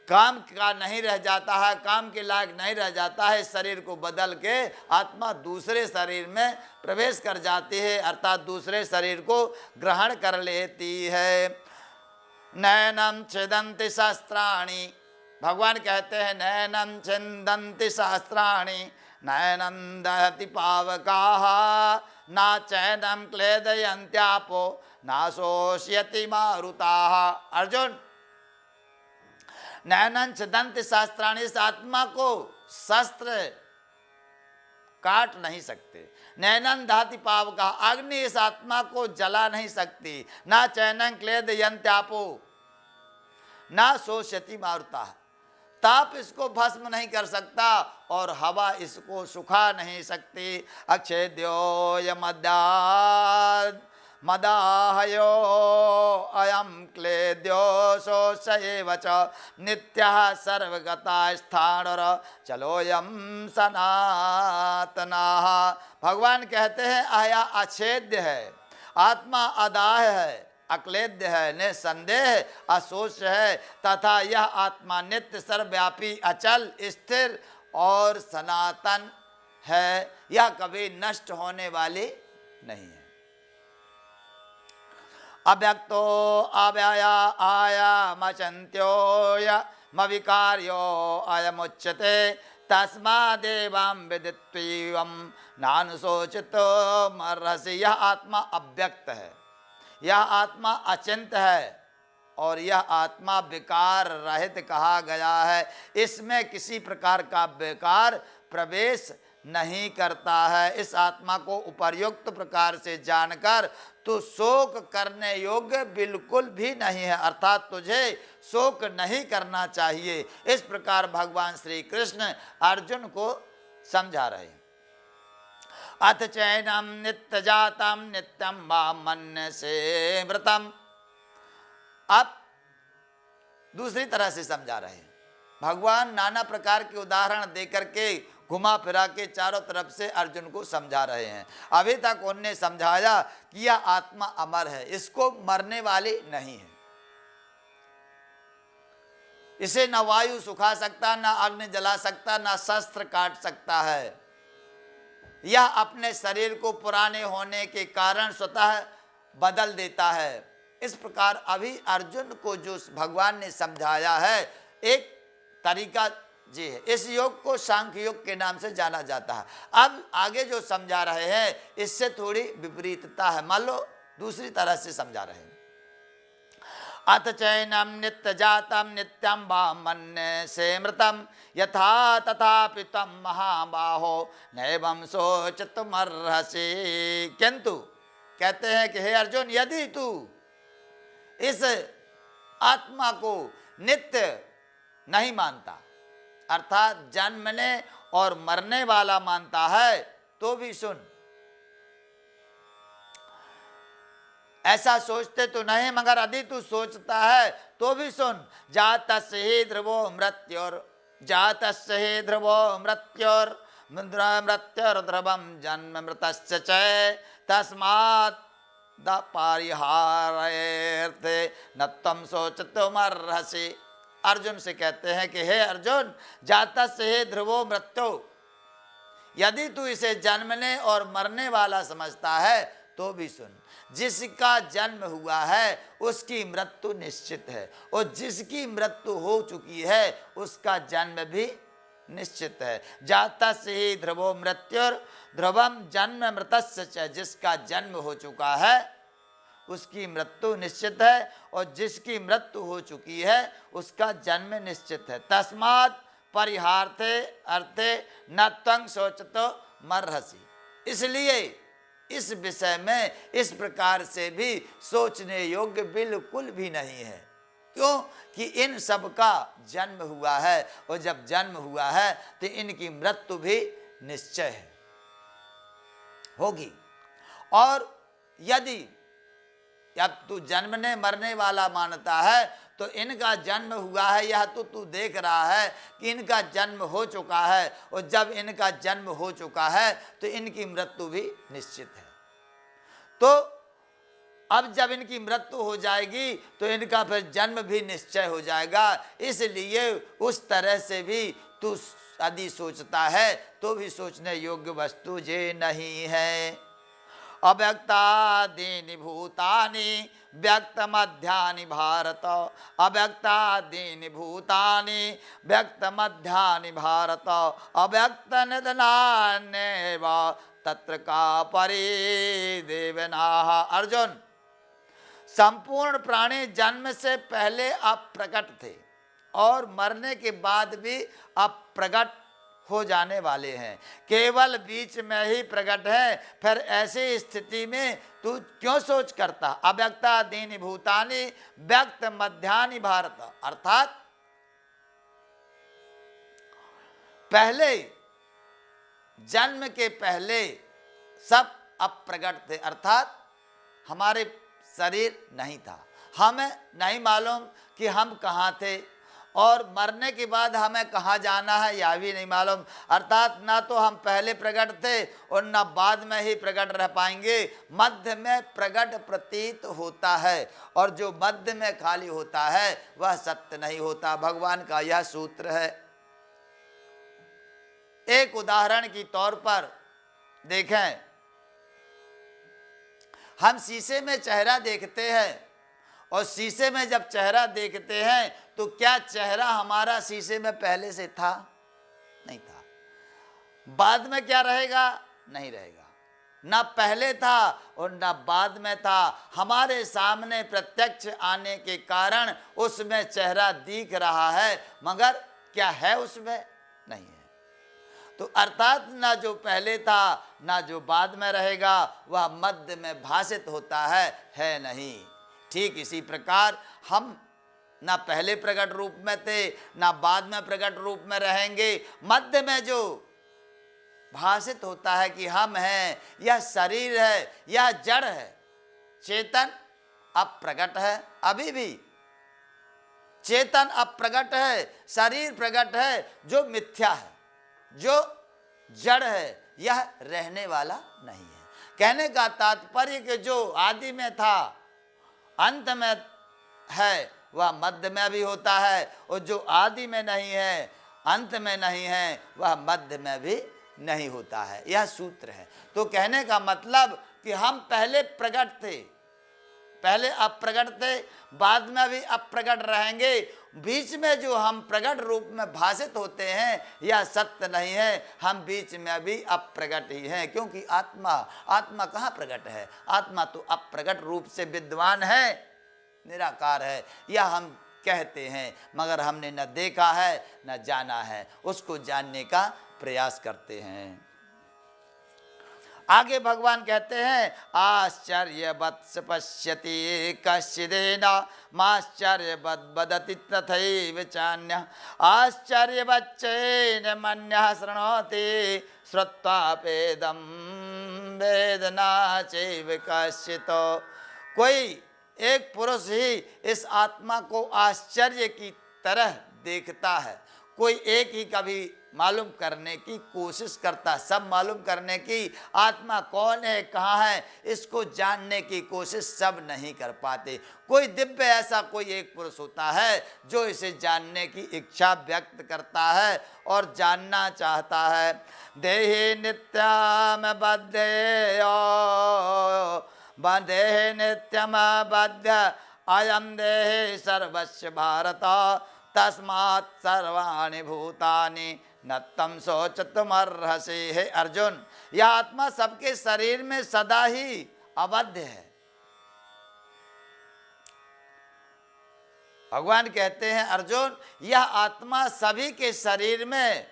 काम का नहीं रह जाता है, काम के लायक नहीं रह जाता है, शरीर को बदल के आत्मा दूसरे शरीर में प्रवेश कर जाती है, अर्थात दूसरे शरीर को ग्रहण कर लेती है। नैनम छिदन्ति शस्त्राणि, भगवान कहते हैं नैनम छिन्दन्ति सहस्राणि नैनम दहति पावकाः ना चैनम क्लेदयन्त्यापो ना शोष्यति मारुताः। अर्जुन, नैनम छिदन्ति शस्त्राणि, इस आत्मा को शस्त्र काट नहीं सकते। नैनम दहति पावकाः, अग्नि इस आत्मा को जला नहीं सकती। ना चैनम क्लेदयन्त्यापो ना शोष्यति मारुताः, ताप इसको भस्म नहीं कर सकता और हवा इसको सुखा नहीं सकती। अच्छेद्यो मदाहयो अयम क्लेद्यो शोषयेव च नित्यः सर्वगता स्थाणुर चलोयम सनातनः। भगवान कहते हैं आया अछेद्य है, आत्मा अदाह है, अक्लेद्य है, निसंदेह अशोष है, तथा यह आत्मा नित्य सर्वव्यापी अचल स्थिर और सनातन है, यह कभी नष्ट होने वाली नहीं है। अव्यक्तो अव्यया आयामचन्त्यो मविकार्यो अयमुच्यते तस्मादेवं विदित्वं नानुशोचितो मर्हसि। यह आत्मा अव्यक्त है, यह आत्मा अचिंत है और यह आत्मा विकार रहित कहा गया है। इसमें किसी प्रकार का विकार प्रवेश नहीं करता है। इस आत्मा को उपर्युक्त प्रकार से जानकर तू शोक करने योग्य बिल्कुल भी नहीं है, अर्थात तुझे शोक नहीं करना चाहिए। इस प्रकार भगवान श्री कृष्ण अर्जुन को समझा रहे हैं। अथ चैनम नित्य जातम नित्यम वा मन्य से मृतम। अब दूसरी तरह से समझा रहे हैं। भगवान नाना प्रकार के उदाहरण देकर के घुमा फिरा के चारों तरफ से अर्जुन को समझा रहे हैं। अभी तक उन्होंने समझाया कि यह आत्मा अमर है, इसको मरने वाली नहीं है, इसे न वायु सुखा सकता, न अग्नि जला सकता, न शस्त्र काट सकता है। यह अपने शरीर को पुराने होने के कारण स्वतः बदल देता है। इस प्रकार अभी अर्जुन को जो भगवान ने समझाया है एक तरीका जी है। इस योग को सांख्य योग के नाम से जाना जाता है। अब आगे जो समझा रहे हैं इससे थोड़ी विपरीतता है, मान लो दूसरी तरह से समझा रहे हैं। अथ चैनम नित्य जातम नित्यम वा मन्य से मृतम यथा तथापि तम महाबाहो नैवं शोचितुमर्हसि। किंतु कहते हैं कि हे अर्जुन, यदि तू इस आत्मा को नित्य नहीं मानता, अर्थात जन्मने और मरने वाला मानता है, तो भी सुन, ऐसा सोचते तो नहीं मगर यदि तू सोचता है तो भी सुन। जातस्य हि ध्रुवो मृत्योर जातस्य हि ध्रुवो मृत्योर मृत्योर्ध्रुवं जन्म मृतस्य च तस्मात् पारिहार्थे न त्वं शोचितुमर्हसि। अर्जुन से कहते हैं कि हे अर्जुन, जातस्य हि ध्रुवो मृत्यु, यदि तू इसे जन्मने और मरने वाला समझता है तो भी सुन, जिसका जन्म हुआ है उसकी मृत्यु निश्चित है, और जिसकी मृत्यु हो चुकी है उसका जन्म भी निश्चित है। जातस्य हि ध्रुवो मृत्युर ध्रुवम जन्म मृतस्य च, जिसका जन्म हो चुका है उसकी मृत्यु निश्चित है, और जिसकी मृत्यु हो चुकी है उसका जन्म निश्चित है। तस्मात् परिहार्थे अर्थे न त्वं शोचितुमर्हसि। इसलिए इस विषय में इस प्रकार से भी सोचने योग्य बिल्कुल भी नहीं है। क्यों? कि इन सब का जन्म हुआ है, और जब जन्म हुआ है तो इनकी मृत्यु भी निश्चय है, होगी। और यदि अब तू जन्मने मरने वाला मानता है तो इनका जन्म हुआ है, यह तो तू देख रहा है कि इनका जन्म हो चुका है, और जब इनका जन्म हो चुका है तो इनकी मृत्यु भी निश्चित है। तो अब जब इनकी मृत्यु हो जाएगी तो इनका फिर जन्म भी निश्चय हो जाएगा। इसलिए उस तरह से भी तू यदि सोचता है तो भी सोचने योग्य वस्तु ये नहीं है। अव्यक्तादीनि भूतानि व्यक्त मध्यानि भारत, अव्यक्तादीनि भूतानि व्यक्त मध्यानि भारत, अव्यक्त निधनान्येव तत्र का परिदेवनाः। अर्जुन, संपूर्ण प्राणी जन्म से पहले अप्रकट थे और मरने के बाद भी अप्रकट हो जाने वाले हैं, केवल बीच में ही प्रकट है। फिर ऐसी स्थिति में तू क्यों सोच करता? अव्यक्तादीनि भूतानि व्यक्त मध्यानि भारत, अर्थात पहले जन्म के पहले सब अप्रकट थे, अर्थात हमारे शरीर नहीं था, हमें नहीं मालूम कि हम कहाँ थे, और मरने के बाद हमें कहाँ जाना है यह भी नहीं मालूम। अर्थात ना तो हम पहले प्रकट थे और ना बाद में ही प्रकट रह पाएंगे। मध्य में प्रकट प्रतीत होता है, और जो मध्य में खाली होता है वह सत्य नहीं होता। भगवान का यह सूत्र है। एक उदाहरण के तौर पर देखें, हम शीशे में चेहरा देखते हैं, और शीशे में जब चेहरा देखते हैं तो क्या चेहरा हमारा शीशे में पहले से था? नहीं था। बाद में क्या रहेगा? नहीं रहेगा। ना पहले था और ना बाद में था। हमारे सामने प्रत्यक्ष आने के कारण उसमें चेहरा दिख रहा है, मगर क्या है उसमें? नहीं है। तो अर्थात ना जो पहले था ना जो बाद में रहेगा वह मध्य में भाषित होता है नहीं। ठीक इसी प्रकार हम ना पहले प्रकट रूप में थे ना बाद में प्रकट रूप में रहेंगे। मध्य में जो भाषित होता है कि हम हैं, यह शरीर है, यह जड़ है। चेतन अप्रगट है, अभी भी चेतन अप्रगट है, शरीर प्रगट है जो मिथ्या है, जो जड़ है, यह रहने वाला नहीं है। कहने का तात्पर्य कि जो आदि में था अंत में है वह मध्य में भी होता है, और जो आदि में नहीं है अंत में नहीं है वह मध्य में भी नहीं होता है। यह सूत्र है। तो कहने का मतलब कि हम पहले प्रकट थे, पहले अप्रगट थे, बाद में भी अप्रगट रहेंगे। बीच में जो हम प्रकट रूप में भाषित होते हैं यह सत्य नहीं है, हम बीच में भी अप्रगट ही हैं। क्योंकि आत्मा कहाँ प्रकट है? आत्मा तो अप्रगट रूप से विद्वान है, निराकार है, यह हम कहते हैं, मगर हमने न देखा है न जाना है। उसको जानने का प्रयास करते हैं। आगे भगवान कहते हैं आश्चर्यवत् पश्यति कश्चिदेन माश्चर्यवत् वदति तथैव चान्यः आश्चर्यवच्चैन मन्यः शृणोति श्रुत्वापेदं वेद न चैव कश्चित्। कोई एक पुरुष ही इस आत्मा को आश्चर्य की तरह देखता है, कोई एक ही कभी मालूम करने की कोशिश करता, सब मालूम करने की आत्मा कौन है, कहाँ है, इसको जानने की कोशिश सब नहीं कर पाते। कोई दिव्य ऐसा कोई एक पुरुष होता है जो इसे जानने की इच्छा व्यक्त करता है और जानना चाहता है। देहि नित्यम बद्धेयो बंधे नित्यम बद्ध अयम देहि सर्वस्य भारत तस्मात् सर्वाणि भूतानि न तम शोचतुमर्हसि। हे अर्जुन, यह आत्मा सबके शरीर में सदा ही अबद्ध है। भगवान कहते हैं अर्जुन, यह आत्मा सभी के शरीर में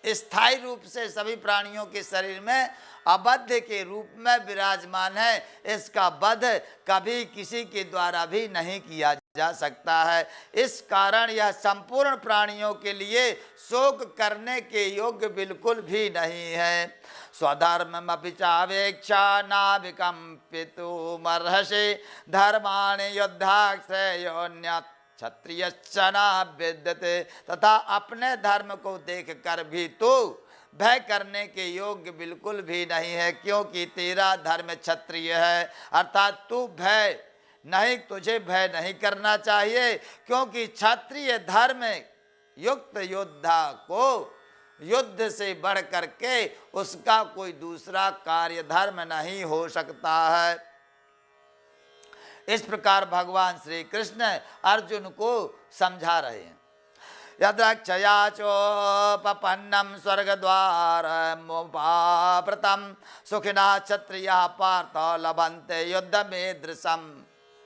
स्थायी रूप से, सभी प्राणियों के शरीर में अबद्ध के रूप में विराजमान है। इसका वध कभी किसी के द्वारा भी नहीं किया जा सकता है। इस कारण यह संपूर्ण प्राणियों के लिए शोक करने के योग्य बिल्कुल भी नहीं है। स्वधर्ममपि चावेक्षा नाभिकम्पितुमर्हसि धर्माणि युद्धाश्रयोऽन्यत् क्षत्रियश्च न विद्यते। तथा अपने धर्म को देख कर भी तू भय करने के योग्य बिल्कुल भी नहीं है, क्योंकि तेरा धर्म क्षत्रिय है। अर्थात तू भय नहीं, तुझे भय नहीं करना चाहिए, क्योंकि क्षत्रिय धर्म युक्त योद्धा को युद्ध से बढ़ करके उसका कोई दूसरा कार्य धर्म नहीं हो सकता है। इस प्रकार भगवान श्री कृष्ण अर्जुन को समझा रहे हैं। यद्रक्षया चोपपन्नम स्वर्गद्वारमुपावृतं सुखिनः क्षत्रियाः पार्थ लभन्ते युद्धमीदृशम्।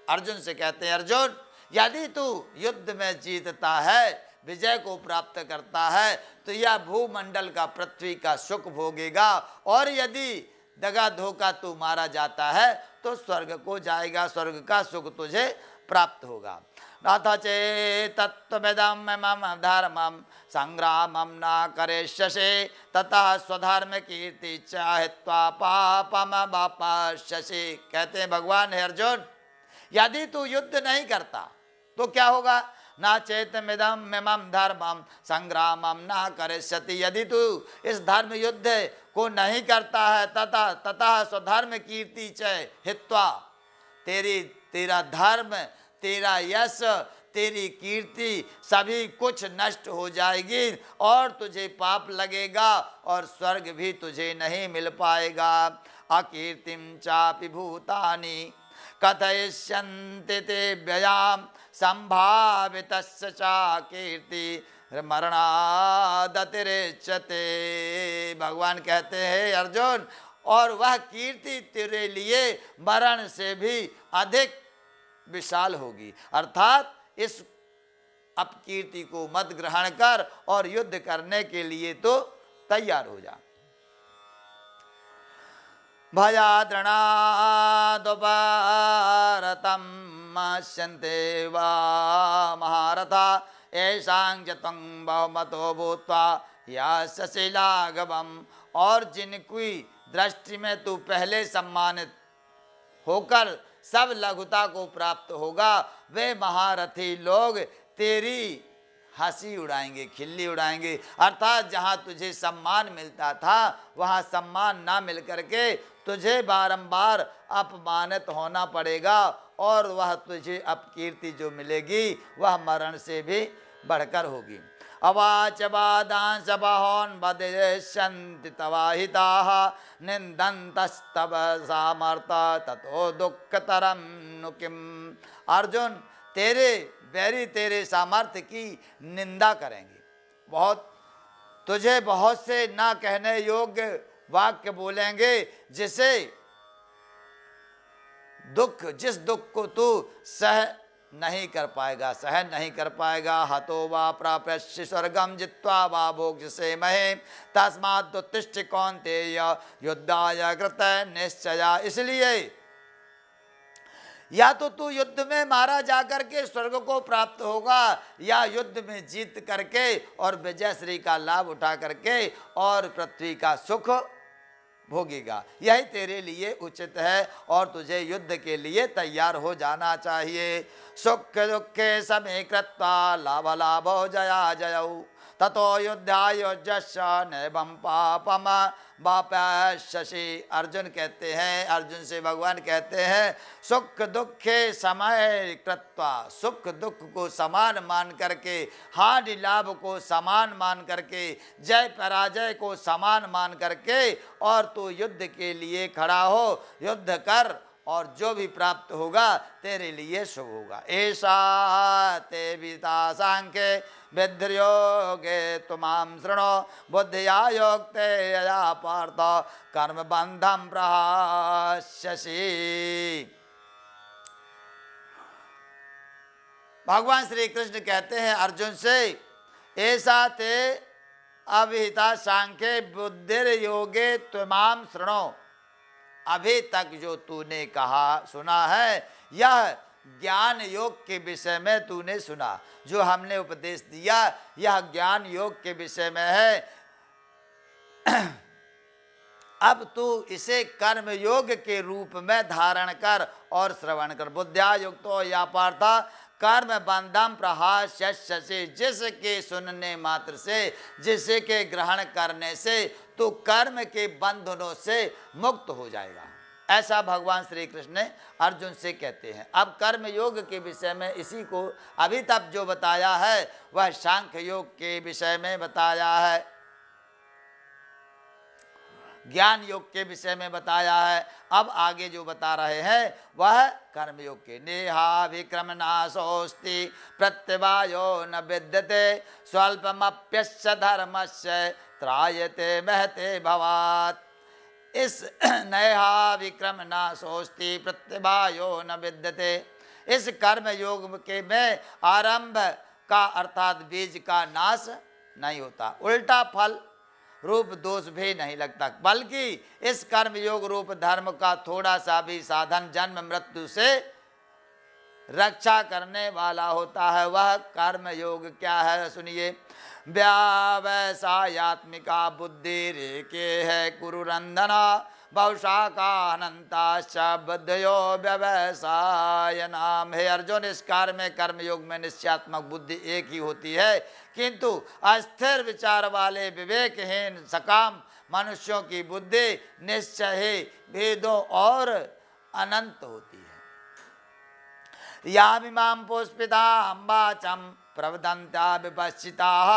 अर्जुन से कहते हैं, अर्जुन यदि तू युद्ध में जीतता है, विजय को प्राप्त करता है, तो यह भूमंडल का, पृथ्वी का सुख भोगेगा, और यदि दगा धोखा तू मारा जाता है तो स्वर्ग को जाएगा, स्वर्ग का सुख तुझे प्राप्त होगा। नाथ चेतत्वमिदं मम धर्मं संग्रामं न करिष्यसि ततः स्वधर्म कीर्ति च हित्वा पापम वापस्यसि। कहते हैं भगवान, हे अर्जुन, यदि तू युद्ध नहीं करता तो क्या होगा? ना चेतमिदं मम धर्मं संग्रामं न करिष्यति। यदि तू इस धर्म युद्ध को नहीं करता है, तथा स्वधर्म कीर्ति च हित्वा, तेरा धर्म, तेरा यश, तेरी कीर्ति सभी कुछ नष्ट हो जाएगी और तुझे पाप लगेगा और स्वर्ग भी तुझे नहीं मिल पाएगा। अकीर्तिम चापि भूतानि कथयिष्यन्ति ते व्ययाम संभावितस्य च कीर्ति मरणादतिरिच्यते। भगवान कहते हैं, अर्जुन, और वह कीर्ति तेरे लिए मरण से भी अधिक विशाल होगी। अर्थात इस अपकीर्ति को मत ग्रहण कर और युद्ध करने के लिए तो तैयार हो जा। भयाद्रणादुपरतं मश्यन्ते वा महारथा येषां च त्वं बहुमतो भूत्वा यास्यसि लाघवम्। और जिनकी दृष्टि में तू पहले सम्मानित होकर सब लघुता को प्राप्त होगा, वे महारथी लोग तेरी हंसी उड़ाएंगे, खिल्ली उड़ाएंगे। अर्थात जहाँ तुझे सम्मान मिलता था वहाँ सम्मान ना मिल करके तुझे बारंबार अपमानित होना पड़ेगा, और वह तुझे अपकीर्ति जो मिलेगी वह मरण से भी बढ़कर होगी। अवाच वादांश बहोन् वदिष्यन्ति तवाहिताः निन्दन्तस्तव सामर्थ्य ततो दुःखतरं नु किम्। अर्जुन, तेरे बैरी तेरे सामर्थ्य की निंदा करेंगे, तुझे बहुत से ना कहने योग्य वाक्य बोलेंगे, जिस दुख को तू सहन नहीं कर पाएगा। हतो वा प्राप्स्यसि स्वर्गं जित्वा वा भोक्ष्यसे महे तस्मात् उत्तिष्ठ कौन्तेय युद्धाय कृतः निश्चया। इसलिए या तो तू युद्ध में मारा जाकर के स्वर्ग को प्राप्त होगा, या युद्ध में जीत करके और विजय श्री का लाभ उठा करके और पृथ्वी का सुख भोगेगा। यही तेरे लिए उचित है और तुझे युद्ध के लिए तैयार हो जाना चाहिए। सुख दुखे समे कृत्वा लाभ लाभो जया जयौ ततो युद्धाय युज्यस्व नैवं पापम वाप्स्यसि। अर्जुन से भगवान कहते हैं, सुख दुखे समय कृत्वा, सुख दुख को समान मान करके, हानि लाभ को समान मान करके, जय पराजय को समान मान करके, और तू युद्ध के लिए खड़ा हो, युद्ध कर, और जो भी प्राप्त होगा तेरे लिए शुभ होगा। ऐसा ते विता सांख्ये विद्योगे तुमाम शृणो बुद्धिया योक्ते यया पार्थ कर्म बंधम प्रहास्यसि। भगवान श्री कृष्ण कहते हैं अर्जुन से, ऐसा ते अविहिता सांख्ये बुद्धिर योगे तुमाम शृणो। अभी तक जो तूने कहा सुना है, यह ज्ञान योग के विषय में तूने सुना, जो हमने उपदेश दिया यह ज्ञान योग के विषय में है। अब तू इसे कर्म योग के रूप में धारण कर और श्रवण कर। बुद्धिया युक्तो या पार्थ कर्म बंधम प्रहास्यसि। जिसके सुनने मात्र से, जिसके ग्रहण करने से तू कर्म के बंधनों से मुक्त हो जाएगा, ऐसा भगवान श्री कृष्ण ने अर्जुन से कहते हैं। अब कर्म योग के विषय में इसी को अभी तक जो बताया है वह सांख्य योग के विषय में बताया है, ज्ञान योग के विषय में बताया है। अब आगे जो बता रहे हैं वह कर्म योग के। नेहा विक्रम नाशोस्ति प्रत्यवायो न विद्यते स्वल्पमप्यस्य धर्मस्य त्रायते महते भवात्। इस नेहा विक्रम नाशोस्ति प्रत्यवायो न विद्यते, इस कर्म योग के में आरंभ का अर्थात बीज का नाश नहीं होता, उल्टा फल रूप दोष भी नहीं लगता, बल्कि इस कर्म योग रूप धर्म का थोड़ा सा भी साधन जन्म मृत्यु से रक्षा करने वाला होता है। वह कर्म योग क्या है सुनिए। व्यावसायात्मिका बुद्धि रेके है कुरुरंधना बहुशाखा अनंताश्च बुद्धयो व्यवसाय नाम। है अर्जुन, इस कार्य में कर्म योग में निश्चयात्मक बुद्धि एक ही होती है, किंतु अस्थिर विचार वाले विवेकहीन सकाम मनुष्यों की बुद्धि निश्चय भेदों और अनंत होती है। यामिमां पुष्पितां वाचं प्रवदन्त्या विपश्चिताः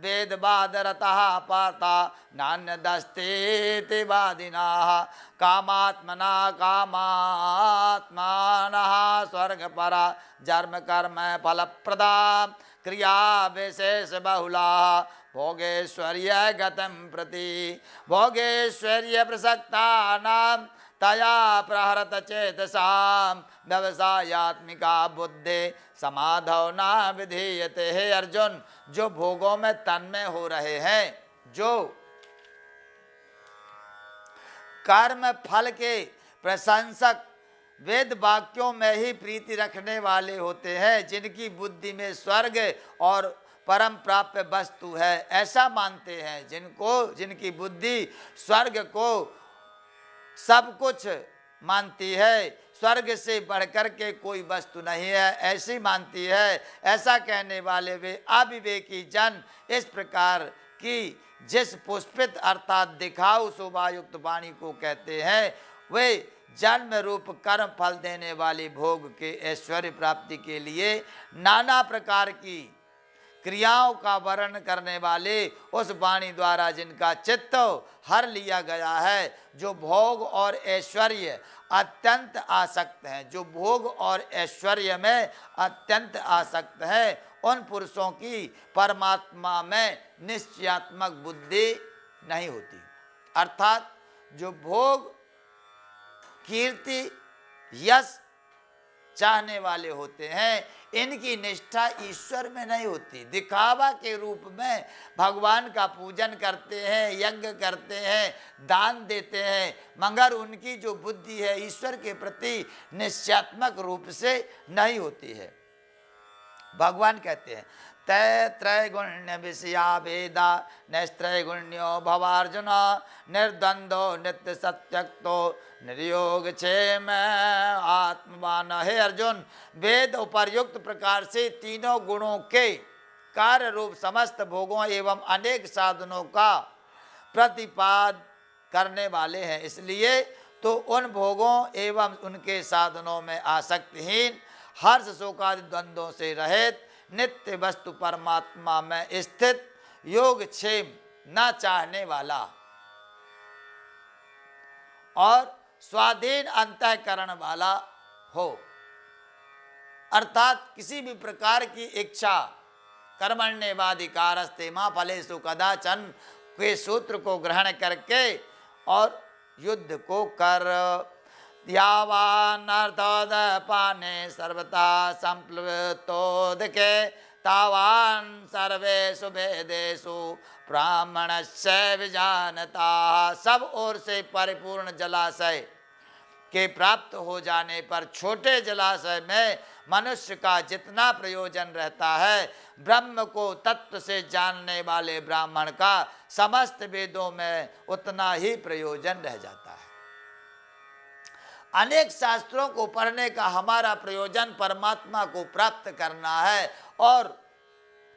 वेदवादरताः पार्था नान्यदस्तीति वादिनाः कामात्मना कामात्मानः स्वर्गपरा जन्म कर्म फलप्रदा क्रिया विशेष बहुला भोगेश्वर्य गतं प्रति भोगेश्वर्य प्रसक्तानां तया प्रहरत चेतसाम व्यवसायात्मिका बुद्धि समाधौ न विधीयते। है अर्जुन, जो भोगों में तन्मय हो रहे हैं, जो कर्म फल के प्रशंसक वेद वाक्यों में ही प्रीति रखने वाले होते हैं, जिनकी बुद्धि में स्वर्ग और परम प्राप्य वस्तु है ऐसा मानते हैं। जिनकी बुद्धि स्वर्ग को सब कुछ मानती है, स्वर्ग से बढ़कर के कोई वस्तु नहीं है ऐसी मानती है, ऐसा कहने वाले वे अविवेकी जन इस प्रकार की जिस पुष्पित अर्थात दिखाऊ शोभायुक्त वाणी को कहते हैं, वे जन्म रूप कर्म फल देने वाली भोग के ऐश्वर्य प्राप्ति के लिए नाना प्रकार की क्रियाओं का वर्णन करने वाले उस वाणी द्वारा जिनका चित्त हर लिया गया है, जो भोग और ऐश्वर्य अत्यंत आसक्त हैं, जो भोग और ऐश्वर्य में अत्यंत आसक्त हैं, उन पुरुषों की परमात्मा में निश्चयात्मक बुद्धि नहीं होती। अर्थात जो भोग कीर्ति यश चाहने वाले होते हैं, इनकी निष्ठा ईश्वर में नहीं होती। दिखावा के रूप में भगवान का पूजन करते हैं, यज्ञ करते हैं, दान देते हैं, मगर उनकी जो बुद्धि है ईश्वर के प्रति निश्चयात्मक रूप से नहीं होती है। भगवान कहते हैं त्रैगुण्य विषया वेदा नैस्त्रैगुण्यो भवार्जुन निर्द्वंदो नित्य सत्यक्तो निर्योग क्षेम आत्मवान। हे अर्जुन, वेद उपर्युक्त प्रकार से तीनों गुणों के कार्य रूप समस्त भोगों एवं अनेक साधनों का प्रतिपाद करने वाले हैं, इसलिए तो उन भोगों एवं उनके साधनों में आसक्तिहीन, हर्ष शोकादि द्वंद्वों से रहित, नित्य वस्तु परमात्मा में स्थित, योग क्षेम न चाहने वाला और स्वाधीन अंतःकरण वाला हो। अर्थात किसी भी प्रकार की इच्छा कर्मण्येवाधिकारस्ते मा फलेषु कदाचन के सूत्र को ग्रहण करके और युद्ध को कर। यावान अर्थोदपाने सर्वथा संप्लुतोदके तावान सर्वेषु वेदेषु ब्राह्मणस्य विजानता। सब ओर से परिपूर्ण जलाशय के प्राप्त हो जाने पर छोटे जलाशय में मनुष्य का जितना प्रयोजन रहता है, ब्रह्म को तत्व से जानने वाले ब्राह्मण का समस्त वेदों में उतना ही प्रयोजन रह जाता है। अनेक शास्त्रों को पढ़ने का हमारा प्रयोजन परमात्मा को प्राप्त करना है, और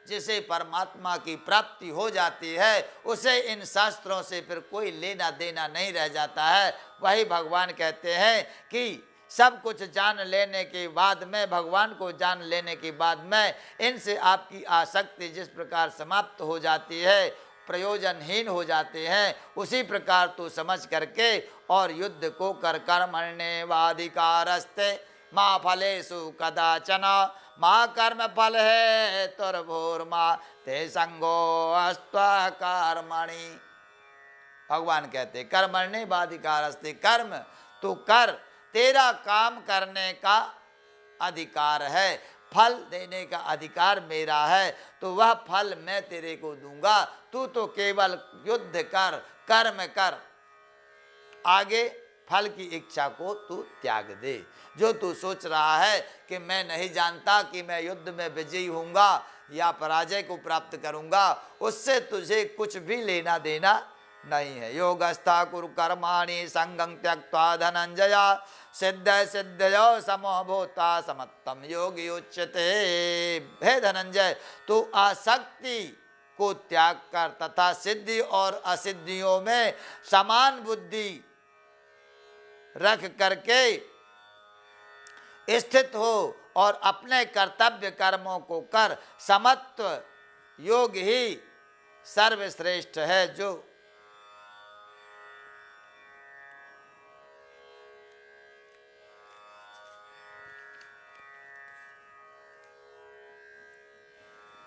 जिसे परमात्मा की प्राप्ति हो जाती है उसे इन शास्त्रों से फिर कोई लेना देना नहीं रह जाता है। वही भगवान कहते हैं कि सब कुछ जान लेने के बाद में, भगवान को जान लेने के बाद में इनसे आपकी आसक्ति जिस प्रकार समाप्त हो जाती है, प्रयोजनहीन हो जाते हैं, उसी प्रकार तू समझ करके और युद्ध को कर। कर्मण्येवाधिकारस्ते मा फलेषु कदाचन मा कर्म फल है तुर्भुर्मा ते संगो अस्त्वा कर्मणि। भगवान कहते कर्मण्येवाधिकारस्ते, कर्म तू कर, तेरा काम करने का अधिकार है, फल देने का अधिकार मेरा है, तो वह फल मैं तेरे को दूंगा। तू तो केवल युद्ध कर, कर्म कर, आगे फल की इच्छा को तू त्याग दे। जो तू सोच रहा है कि मैं नहीं जानता कि मैं युद्ध में विजयी होऊंगा या पराजय को प्राप्त करूंगा, उससे तुझे कुछ भी लेना देना नहीं है। योगस्था कुरु कर्माणि संगं त्यक्त्वा धनंजय सिद्ध सिद्धयो समो भूता समत्तम योगी उच्यते। हे धनंजय, तू आसक्ति को त्याग कर तथा सिद्धि और असिद्धियों में समान बुद्धि रख करके स्थित हो और अपने कर्तव्य कर्मों को कर। समत्व योग ही सर्वश्रेष्ठ है। जो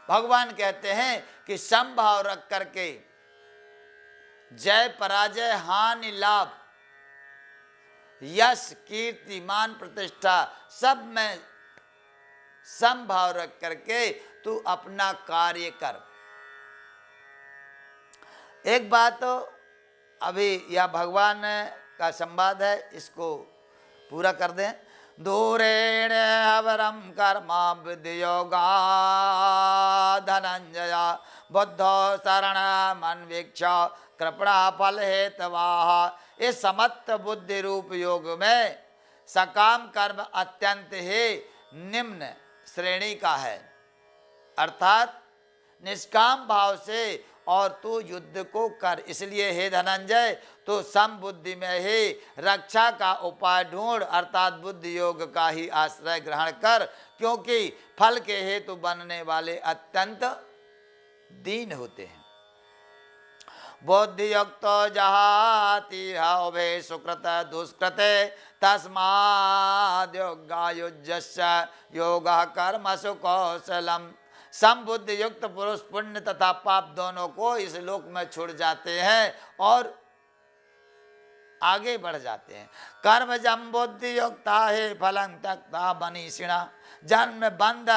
भगवान कहते हैं कि समभाव रख करके जय पराजय हानि लाभ यश कीर्ति मान प्रतिष्ठा सब में समभाव रख करके तू अपना कार्य कर। एक बात तो अभी या भगवान का संवाद है, इसको पूरा कर दें। दूरेण हवरम कर्म विद्योगा धनंजय बुद्धो शरण अन्वीक्ष कृपणा फल हेतवाह। इस समस्त बुद्धि रूप योग में सकाम कर्म अत्यंत ही निम्न श्रेणी का है, अर्थात निष्काम भाव से और तू युद्ध को कर। इसलिए हे धनंजय तो समबुद्धि में ही रक्षा का उपाय ढूंढ, अर्थात बुद्धि योग का ही आश्रय ग्रहण कर, क्योंकि फल के हेतु बनने वाले अत्यंत दीन होते हैं। बुद्धि युक्त जहाति हवे सुकृत दुष्कृत तस्माद् योगायुज्यस्य योगः कर्मसु कौशलम। समबुद्धि युक्त पुरुष पुण्य तथा पाप दोनों को इस लोक में छोड़ जाते हैं और आगे बढ़ जाते हैं। कर्म जम बुद्धि युक्ता है फलं त्यक्ता मनीषिणा जन्म बंध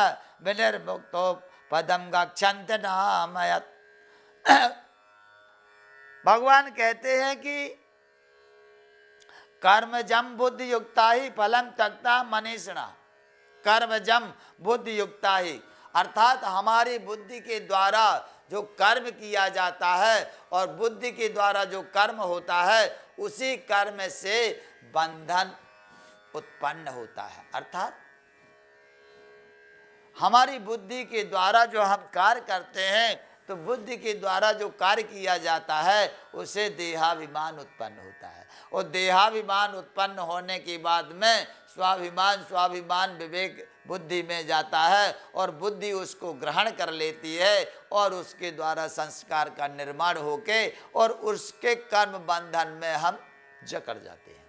विनिर्मुक्तो पदम गच्छन्ति नामयत्। भगवान कहते हैं कि कर्म जम बुद्धि युक्ता ही फलम त्यक्ता मनीषिणा। कर्म जम बुद्धि युक्ता ही अर्थात हमारी बुद्धि के द्वारा जो कर्म किया जाता है और बुद्धि के द्वारा जो कर्म होता है उसी कर्म से बंधन उत्पन्न होता है। अर्थात हमारी बुद्धि के द्वारा जो हम कार्य करते हैं तो बुद्धि के द्वारा जो कार्य किया जाता है उसे देहाभिमान उत्पन्न होता है और देहाभिमान उत्पन्न होने के बाद में स्वाभिमान विवेक बुद्धि में जाता है और बुद्धि उसको ग्रहण कर लेती है और उसके द्वारा संस्कार का निर्माण होके और उसके कर्म बंधन में हम जकड़ जाते हैं।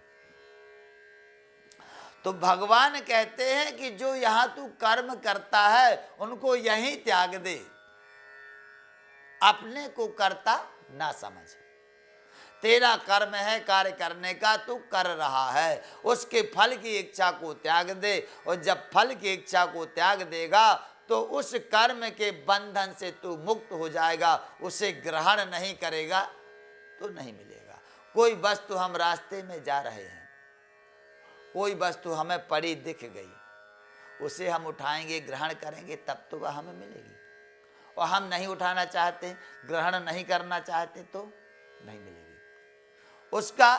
तो भगवान कहते हैं कि जो यहाँ तू कर्म करता है उनको यहीं त्याग दे, अपने को कर्ता ना समझ। तेरा कर्म है कार्य करने का, तू कर रहा है, उसके फल की इच्छा को त्याग दे और जब फल की इच्छा को त्याग देगा तो उस कर्म के बंधन से तू मुक्त हो जाएगा। उसे ग्रहण नहीं करेगा तो नहीं मिलेगा। कोई वस्तु हम रास्ते में जा रहे हैं, कोई वस्तु हमें पड़ी दिख गई, उसे हम उठाएंगे ग्रहण करेंगे तब तो वह हमें मिलेगी, और हम नहीं उठाना चाहते ग्रहण नहीं करना चाहते तो नहीं मिलेगी। उसका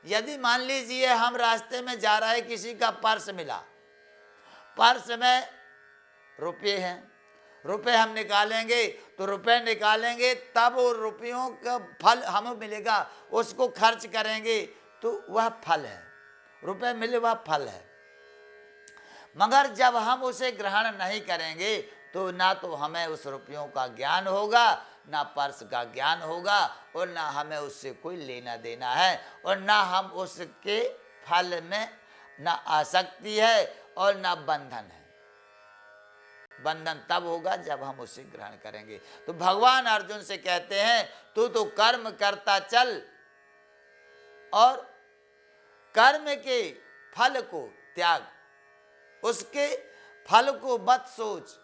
यदि मान लीजिए हम रास्ते में जा रहे किसी का पर्स मिला, पर्स में रुपये हैं, रुपये हम निकालेंगे तो रुपये निकालेंगे तब वो रुपयों का फल हमें मिलेगा, उसको खर्च करेंगे तो वह फल है, रुपये मिले वह फल है। मगर जब हम उसे ग्रहण नहीं करेंगे तो ना तो हमें उस रुपयों का ज्ञान होगा, ना पर्स का ज्ञान होगा और ना हमें उससे कोई लेना देना है और ना हम उसके फल में ना आसक्ति है और ना बंधन है। बंधन तब होगा जब हम उसे ग्रहण करेंगे। तो भगवान अर्जुन से कहते हैं तू तो कर्म करता चल और कर्म के फल को त्याग, उसके फल को मत सोच।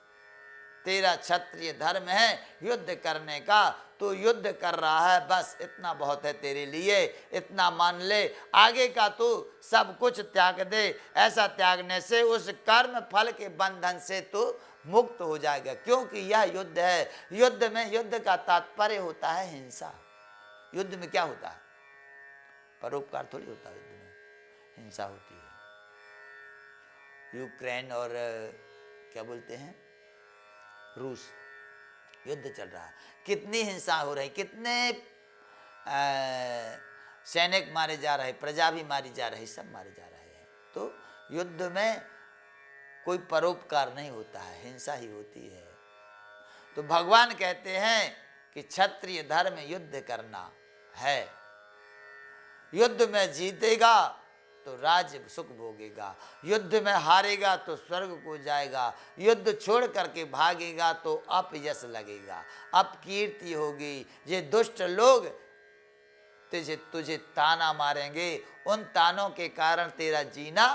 तेरा क्षत्रिय धर्म है युद्ध करने का, तू युद्ध कर रहा है, बस इतना बहुत है तेरे लिए, इतना मान ले। आगे का तू सब कुछ त्याग दे। ऐसा त्यागने से उस कर्म फल के बंधन से तू मुक्त हो जाएगा, क्योंकि यह युद्ध है। युद्ध में, युद्ध का तात्पर्य होता है हिंसा। युद्ध में क्या होता है? परोपकार थोड़ी होता है, युद्ध में हिंसा होती है। यूक्रेन और क्या बोलते हैं रूस, युद्ध चल रहा है, कितनी हिंसा हो रही, कितने सैनिक मारे जा रहे, प्रजा भी मारी जा रही, सब मारे जा रहे हैं। तो युद्ध में कोई परोपकार नहीं होता है, हिंसा ही होती है। तो भगवान कहते हैं कि क्षत्रिय धर्म युद्ध करना है, युद्ध में जीतेगा तो राज्य सुख भोगेगा, युद्ध में हारेगा तो स्वर्ग को जाएगा, युद्ध छोड़ करके भागेगा तो अपयश लगेगा, अपकीर्ति होगी। ये दुष्ट लोग तुझे ताना मारेंगे, उन तानों के कारण तेरा जीना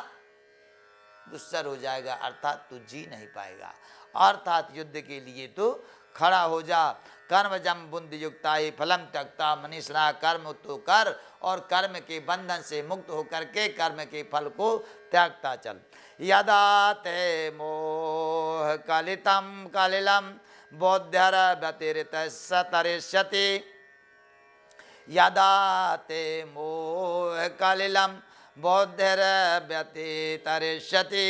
दुस्सर हो जाएगा, अर्थात तू जी नहीं पाएगा। अर्थात युद्ध के लिए तू खड़ा हो जा। कर्म जम बुद्धि युक्ता ही फलम त्यक्ता मनीषा, कर्म तो कर और कर्म के बंधन से मुक्त होकर के कर्म के फल को त्यागता चल। यदा ते मोह कलितम कलिलम बोध्यर व्यतिरित सतरिष्यति, यदा ते मोह कलिलम बोध्यर व्यतितरिष्यति,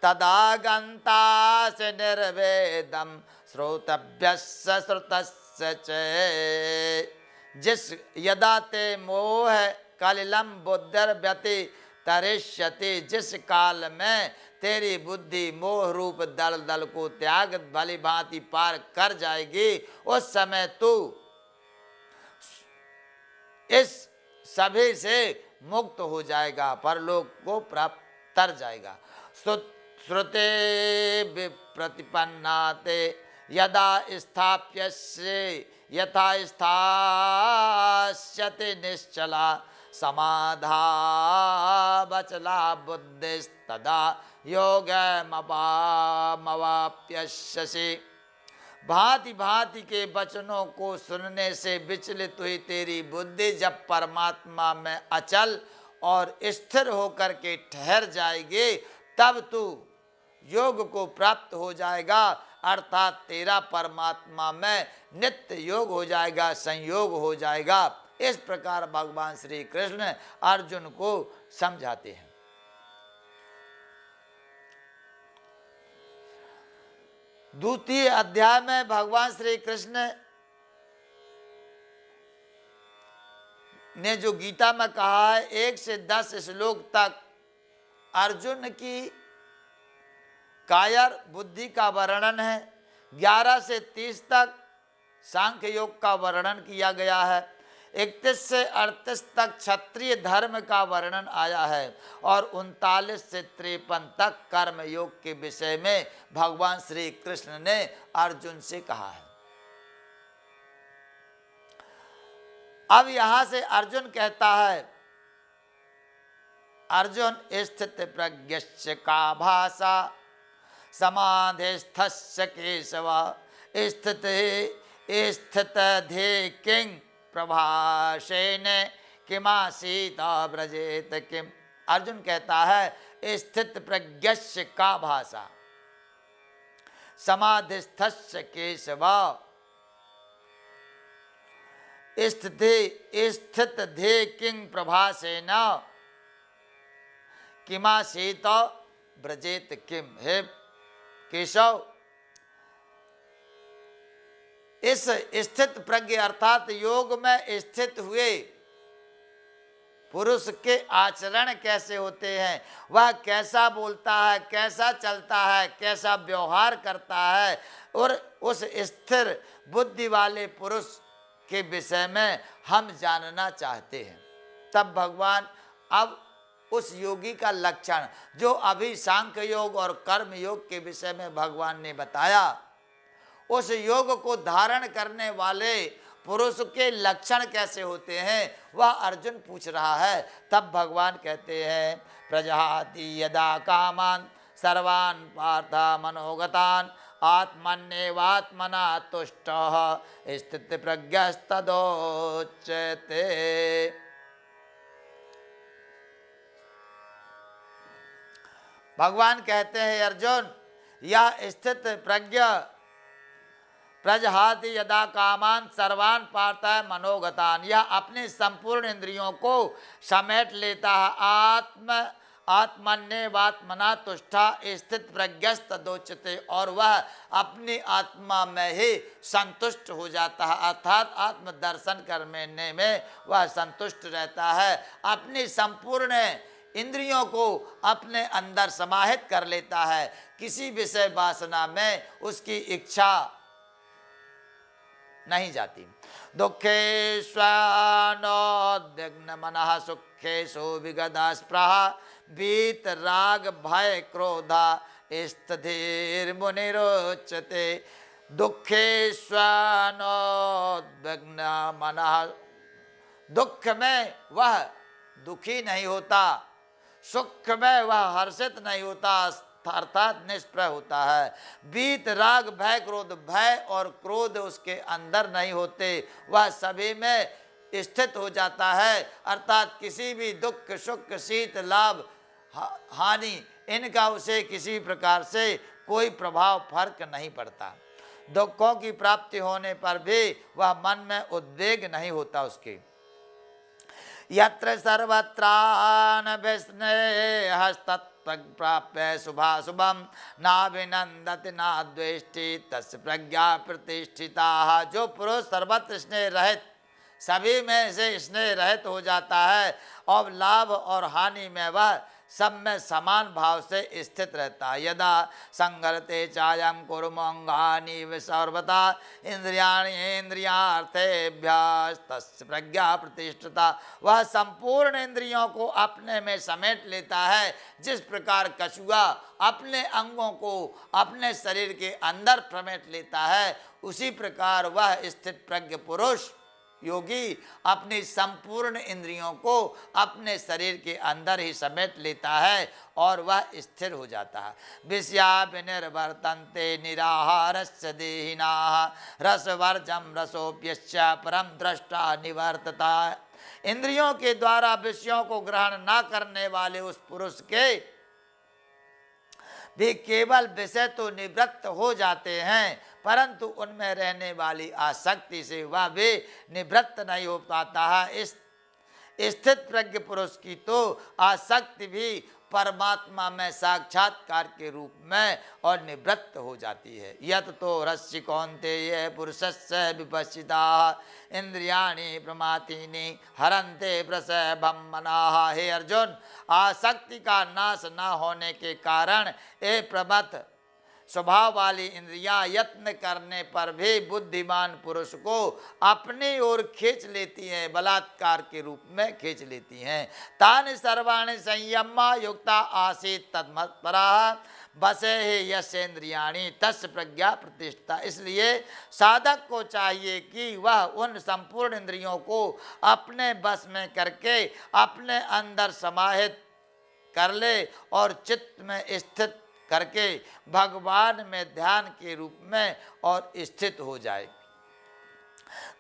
तदा गन्तास्य निर्वेदम श्रोतव्यस्य श्रुतस्य च। जिस यदा ते मोह कलिलम बुद्धिर व्यतितरिष्यति, जिस काल में तेरी बुद्धि मोह रूप दल दल को त्याग भली भांति पार कर जाएगी, उस समय तू इस सभी से मुक्त हो जाएगा, परलोक को प्राप्त कर जाएगा। श्रुते विप्रतिपन्नाते यदा स्थाप्यस्य यथा स्थास्यते निश्चला, समाधा बचला बुद्धिस्तदा योगमवाप्यस्यसि। भांति भांति के वचनों को सुनने से विचलित हुई तेरी बुद्धि जब परमात्मा में अचल और स्थिर होकर के ठहर जाएगी, तब तू योग को प्राप्त हो जाएगा, अर्थात तेरा परमात्मा में नित्य योग हो जाएगा, संयोग हो जाएगा। इस प्रकार भगवान श्री कृष्ण अर्जुन को समझाते हैं। द्वितीय अध्याय में भगवान श्री कृष्ण ने जो गीता में कहा है 1 से 10 श्लोक तक अर्जुन की कायर बुद्धि का वर्णन है। 11 से 30 तक सांख्य योग का वर्णन किया गया है। 31 से 38 तक क्षत्रिय धर्म का वर्णन आया है और 39 से 53 तक कर्म योग के विषय में भगवान श्री कृष्ण ने अर्जुन से कहा है। अब यहां से अर्जुन कहता है, अर्जुन स्थित प्रज्ञस्य का भाषा समाधिस्थस्य केशव, स्थित ध्ये किंग प्रभाषेण किमासीता व्रजेत किम। अर्जुन कहता है स्थित प्रज्ञस्य का भाषा समाधिस्थस्य केशव, स्थित ध्ये किंग प्रभाषेण किमासीता व्रजेत किम। हे केशव, इस स्थित प्रज्ञ अर्थात योग में स्थित हुए पुरुष के आचरण कैसे होते हैं, वह कैसा बोलता है, कैसा चलता है, कैसा व्यवहार करता है, और उस स्थिर बुद्धि वाले पुरुष के विषय में हम जानना चाहते हैं। तब भगवान अब उस योगी का लक्षण जो अभी सांख्य योग और कर्म योग के विषय में भगवान ने बताया, उस योग को धारण करने वाले पुरुष के लक्षण कैसे होते हैं वह अर्जुन पूछ रहा है। तब भगवान कहते हैं, प्रजहाति यदा कामान सर्वान् पार्थ मनोगतान् आत्मन्येवात्मना तुष्टः स्थित प्रज्ञस्तदोच्यते। भगवान कहते हैं, अर्जुन, यह स्थित प्रज्ञ प्रजहाति यदा कामान सर्वान् पार्थ मनोगतान, यह अपने संपूर्ण इंद्रियों को समेट लेता है। आत्मन्येवात्मना तुष्टा स्थित प्रज्ञस्तदोच्यते, और वह अपनी आत्मा में ही संतुष्ट हो जाता है, अर्थात आत्म दर्शन करने में वह संतुष्ट रहता है। अपनी संपूर्ण इंद्रियों को अपने अंदर समाहित कर लेता है, किसी विषय वासना में उसकी इच्छा नहीं जाती। दुखेष्वनुद्विग्न मनः सुखेषु विगता स्पृहा वीत राग भय क्रोधा स्थितिर्मुनिरुच्यते। दुखेष्वनुद्विग्न मनः, दुख में वह दुखी नहीं होता, सुख में वह हर्षित नहीं होता, अर्थात निष्प्रह होता है। वीत राग भय क्रोध, भय और क्रोध उसके अंदर नहीं होते, वह सभी में स्थित हो जाता है, अर्थात किसी भी दुख सुख शीत लाभ हानि इनका उसे किसी प्रकार से कोई प्रभाव फर्क नहीं पड़ता। दुखों की प्राप्ति होने पर भी वह मन में उद्वेग नहीं होता उसके। यत्र सर्वत्रान्वेषणस्तत्प्राप्य शुभाशुभम नाभिनंदति नाद्वेष्टि तस्य प्रज्ञा प्रतिष्ठिता। जो पुरुष सर्वत्र स्नेह रहित, सभी में से स्नेह रहित हो जाता है और लाभ और हानि में वह सब में समान भाव से स्थित रहता है। यदा संगरते चायम कुर्मंगानि सर्वथा इंद्रियाणि इंद्रियार्थेभ्यस्तस्य प्रज्ञा प्रतिष्ठिता। वह संपूर्ण इंद्रियों को अपने में समेट लेता है, जिस प्रकार कछुआ अपने अंगों को अपने शरीर के अंदर समेट लेता है, उसी प्रकार वह स्थित प्रज्ञ पुरुष योगी अपनी संपूर्ण इंद्रियों को अपने शरीर के अंदर ही समेट लेता है और वह स्थिर हो जाता है। विषयाभिनिर्वर्तन्ते निराहारस्य देहिनाः रसवर्जं रसोप्यश्च परम दृष्टा निवर्तता। इंद्रियों के द्वारा विषयों को ग्रहण न करने वाले उस पुरुष के भी केवल विषय तो निवृत्त हो जाते हैं, परंतु उनमें रहने वाली आसक्ति से वह भी निवृत्त नहीं हो पाता है। इस स्थित प्रज्ञ पुरुष की तो आसक्ति भी परमात्मा में साक्षात्कार के रूप में और निवृत्त हो जाती है। यत तो रस्य कौन्तेय पुरुषस्य विपश्चिता इंद्रियाणि प्रमाथीनि हरन्ते प्रसभं मनाः। हे अर्जुन, आसक्ति का नाश न होने के कारण ए प्रमथ स्वभाव वाली इंद्रियां यत्न करने पर भी बुद्धिमान पुरुष को अपनी ओर खींच लेती हैं, बलात्कार के रूप में खींच लेती हैं। तानि सर्वाणि संयमा युक्ता आसीत् तन्मत्पराः बसे ही यस्येन्द्रियाणि तस्य प्रज्ञा प्रतिष्ठिता। इसलिए साधक को चाहिए कि वह उन संपूर्ण इंद्रियों को अपने बस में करके अपने अंदर समाहित कर ले और चित्त में स्थित करके भगवान में ध्यान के रूप में और स्थित हो जाए।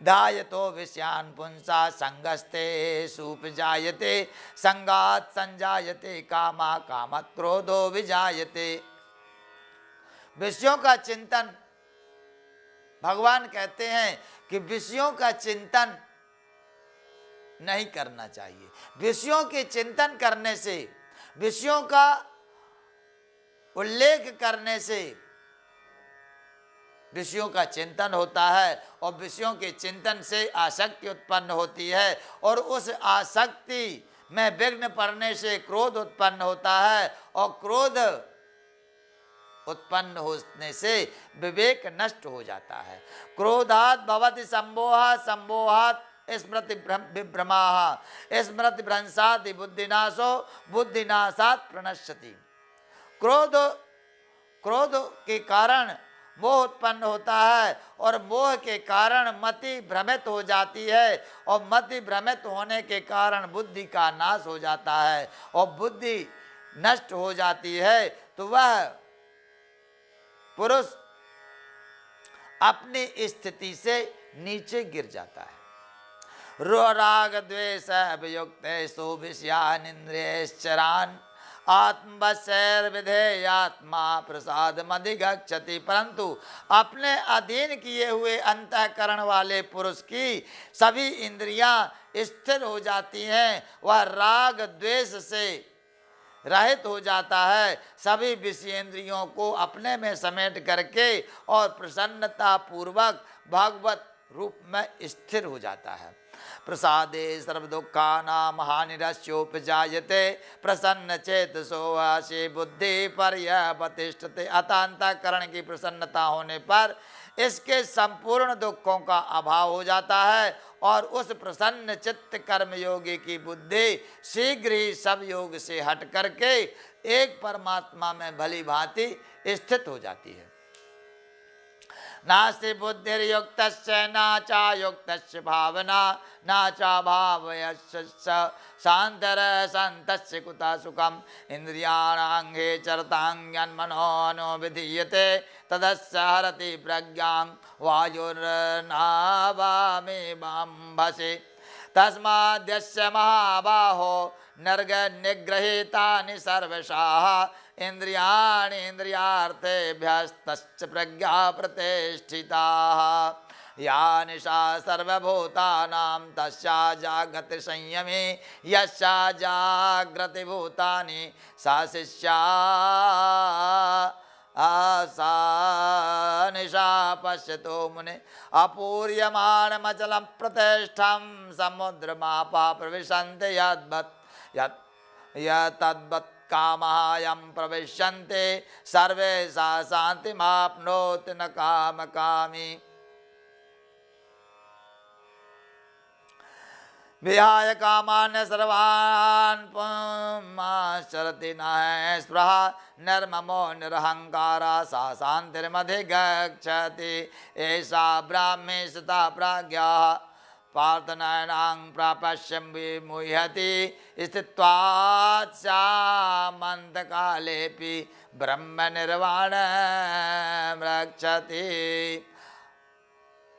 ध्यायतो विषयान् पुंसा संगस्ते सुपजायते संगात् संजायते कामा कामत् क्रोधो विजायते। विषयों का चिंतन, भगवान कहते हैं कि विषयों का चिंतन नहीं करना चाहिए। विषयों के चिंतन करने से, विषयों का उल्लेख करने से विषयों का चिंतन होता है और विषयों के चिंतन से आसक्ति उत्पन्न होती है और उस आसक्ति में विघ्न पड़ने से क्रोध उत्पन्न होता है और क्रोध उत्पन्न होने से विवेक नष्ट हो जाता है। क्रोधात् भवति सम्मोहः सम्मोहात् स्मृति विभ्रमाः स्मृति भ्रंशात् बुद्धिनाशो बुद्धिनाशात् प्रणश्यति। क्रोध के कारण मोह उत्पन्न होता है और मोह के कारण मति भ्रमित हो जाती है और मति भ्रमित होने के कारण बुद्धि का नाश हो जाता है और बुद्धि नष्ट हो जाती है तो वह पुरुष अपनी स्थिति से नीचे गिर जाता है। राग द्वेष अभियुक्त सो विषयान् इंद्रियश्चरान् आत्मवशैर्विधेयात्मा प्रसाद मधिगच्छति। परंतु अपने अधीन किए हुए अंतःकरण वाले पुरुष की सभी इंद्रियां स्थिर हो जाती हैं, वह राग द्वेष से रहित हो जाता है, सभी विषयेंद्रियों को अपने में समेट करके और प्रसन्नता पूर्वक भगवत रूप में स्थिर हो जाता है। प्रसादे सर्व दुखानां हानिरस्योपजायते प्रसन्न चेतसो वासी बुद्धि पर्यवतिष्ठते। अतः अंतःकरण की प्रसन्नता होने पर इसके संपूर्ण दुखों का अभाव हो जाता है और उस प्रसन्न चित्त कर्मयोगी की बुद्धि शीघ्र ही सब योग से हट करके एक परमात्मा में भली भांति स्थित हो जाती है। नास्ति बुद्धिर्युक्तस्य न चायुक्तस्य भावना न चाभावयस्य शान्तरसन्तस्य कुतः सुखम् इंद्रियाणांगे चरतांगन्मनो विधीयते तदस्य हरति प्रज्ञां वायुर्नावामेवाम्भसे तस्माद्यस्य महाबाहो नर्गनिगृहीतानि सर्वशाः इंद्रियाणि इंद्रियार्थेभ्यस्तस्य प्रज्ञा प्रतिष्ठिताः या निशा सर्वभूतानां तस्या जागृति संयमे यस्या जागृति भूतानि सा शिष्या सा निशा पश्यतो मुने अपूर्यमाणमचलं प्रतिष्ठं समुद्रमापा प्रविशन्ति यत्तद्वत् कामायं प्रविशन्ते सर्वे सा शान्तिमाप्नोति न कामकामी विहाय कामान्य सर्वान् पुमाश्चरति न स्पृहा निर्ममो निरहंकारा सा शान्तिर्मधिगच्छति एषा ब्राह्मी स्थिता प्रज्ञा पार्थनयनां प्रापश्यं विमुह्यति स्थित्वात् सामन्तकालेऽपि ब्रह्मनिर्वाणं रक्षति।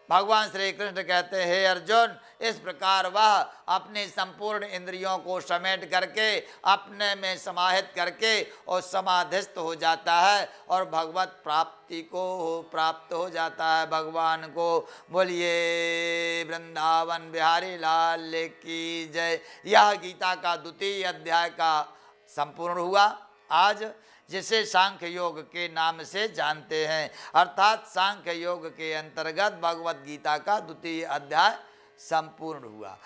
भगवान श्री कृष्ण कहते हैं अर्जुन, इस प्रकार वह अपनी संपूर्ण इंद्रियों को समेट करके अपने में समाहित करके और समाधिस्थ हो जाता है और भगवत प्राप्ति को प्राप्त हो जाता है, भगवान को। बोलिए वृंदावन बिहारी लाल की जय। यह गीता का द्वितीय अध्याय का संपूर्ण हुआ आज, जिसे सांख्य योग के नाम से जानते हैं, अर्थात सांख्य योग के अंतर्गत भगवत गीता का द्वितीय अध्याय संपूर्ण हुआ।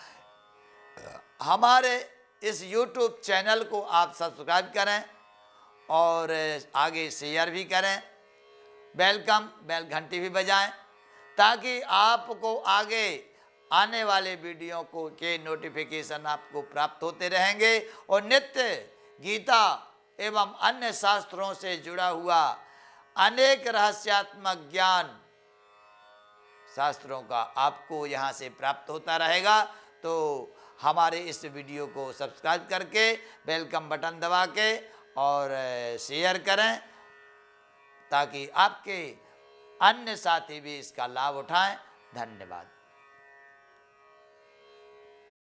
हमारे इस YouTube चैनल को आप सब्सक्राइब करें और आगे शेयर भी करें, बेल घंटी भी बजाएं, ताकि आपको आगे आने वाले वीडियो को के नोटिफिकेशन आपको प्राप्त होते रहेंगे और नित्य गीता एवं अन्य शास्त्रों से जुड़ा हुआ अनेक रहस्यात्मक ज्ञान शास्त्रों का आपको यहाँ से प्राप्त होता रहेगा। तो हमारे इस वीडियो को सब्सक्राइब करके वेलकम बटन दबा के और शेयर करें, ताकि आपके अन्य साथी भी इसका लाभ उठाएं। धन्यवाद।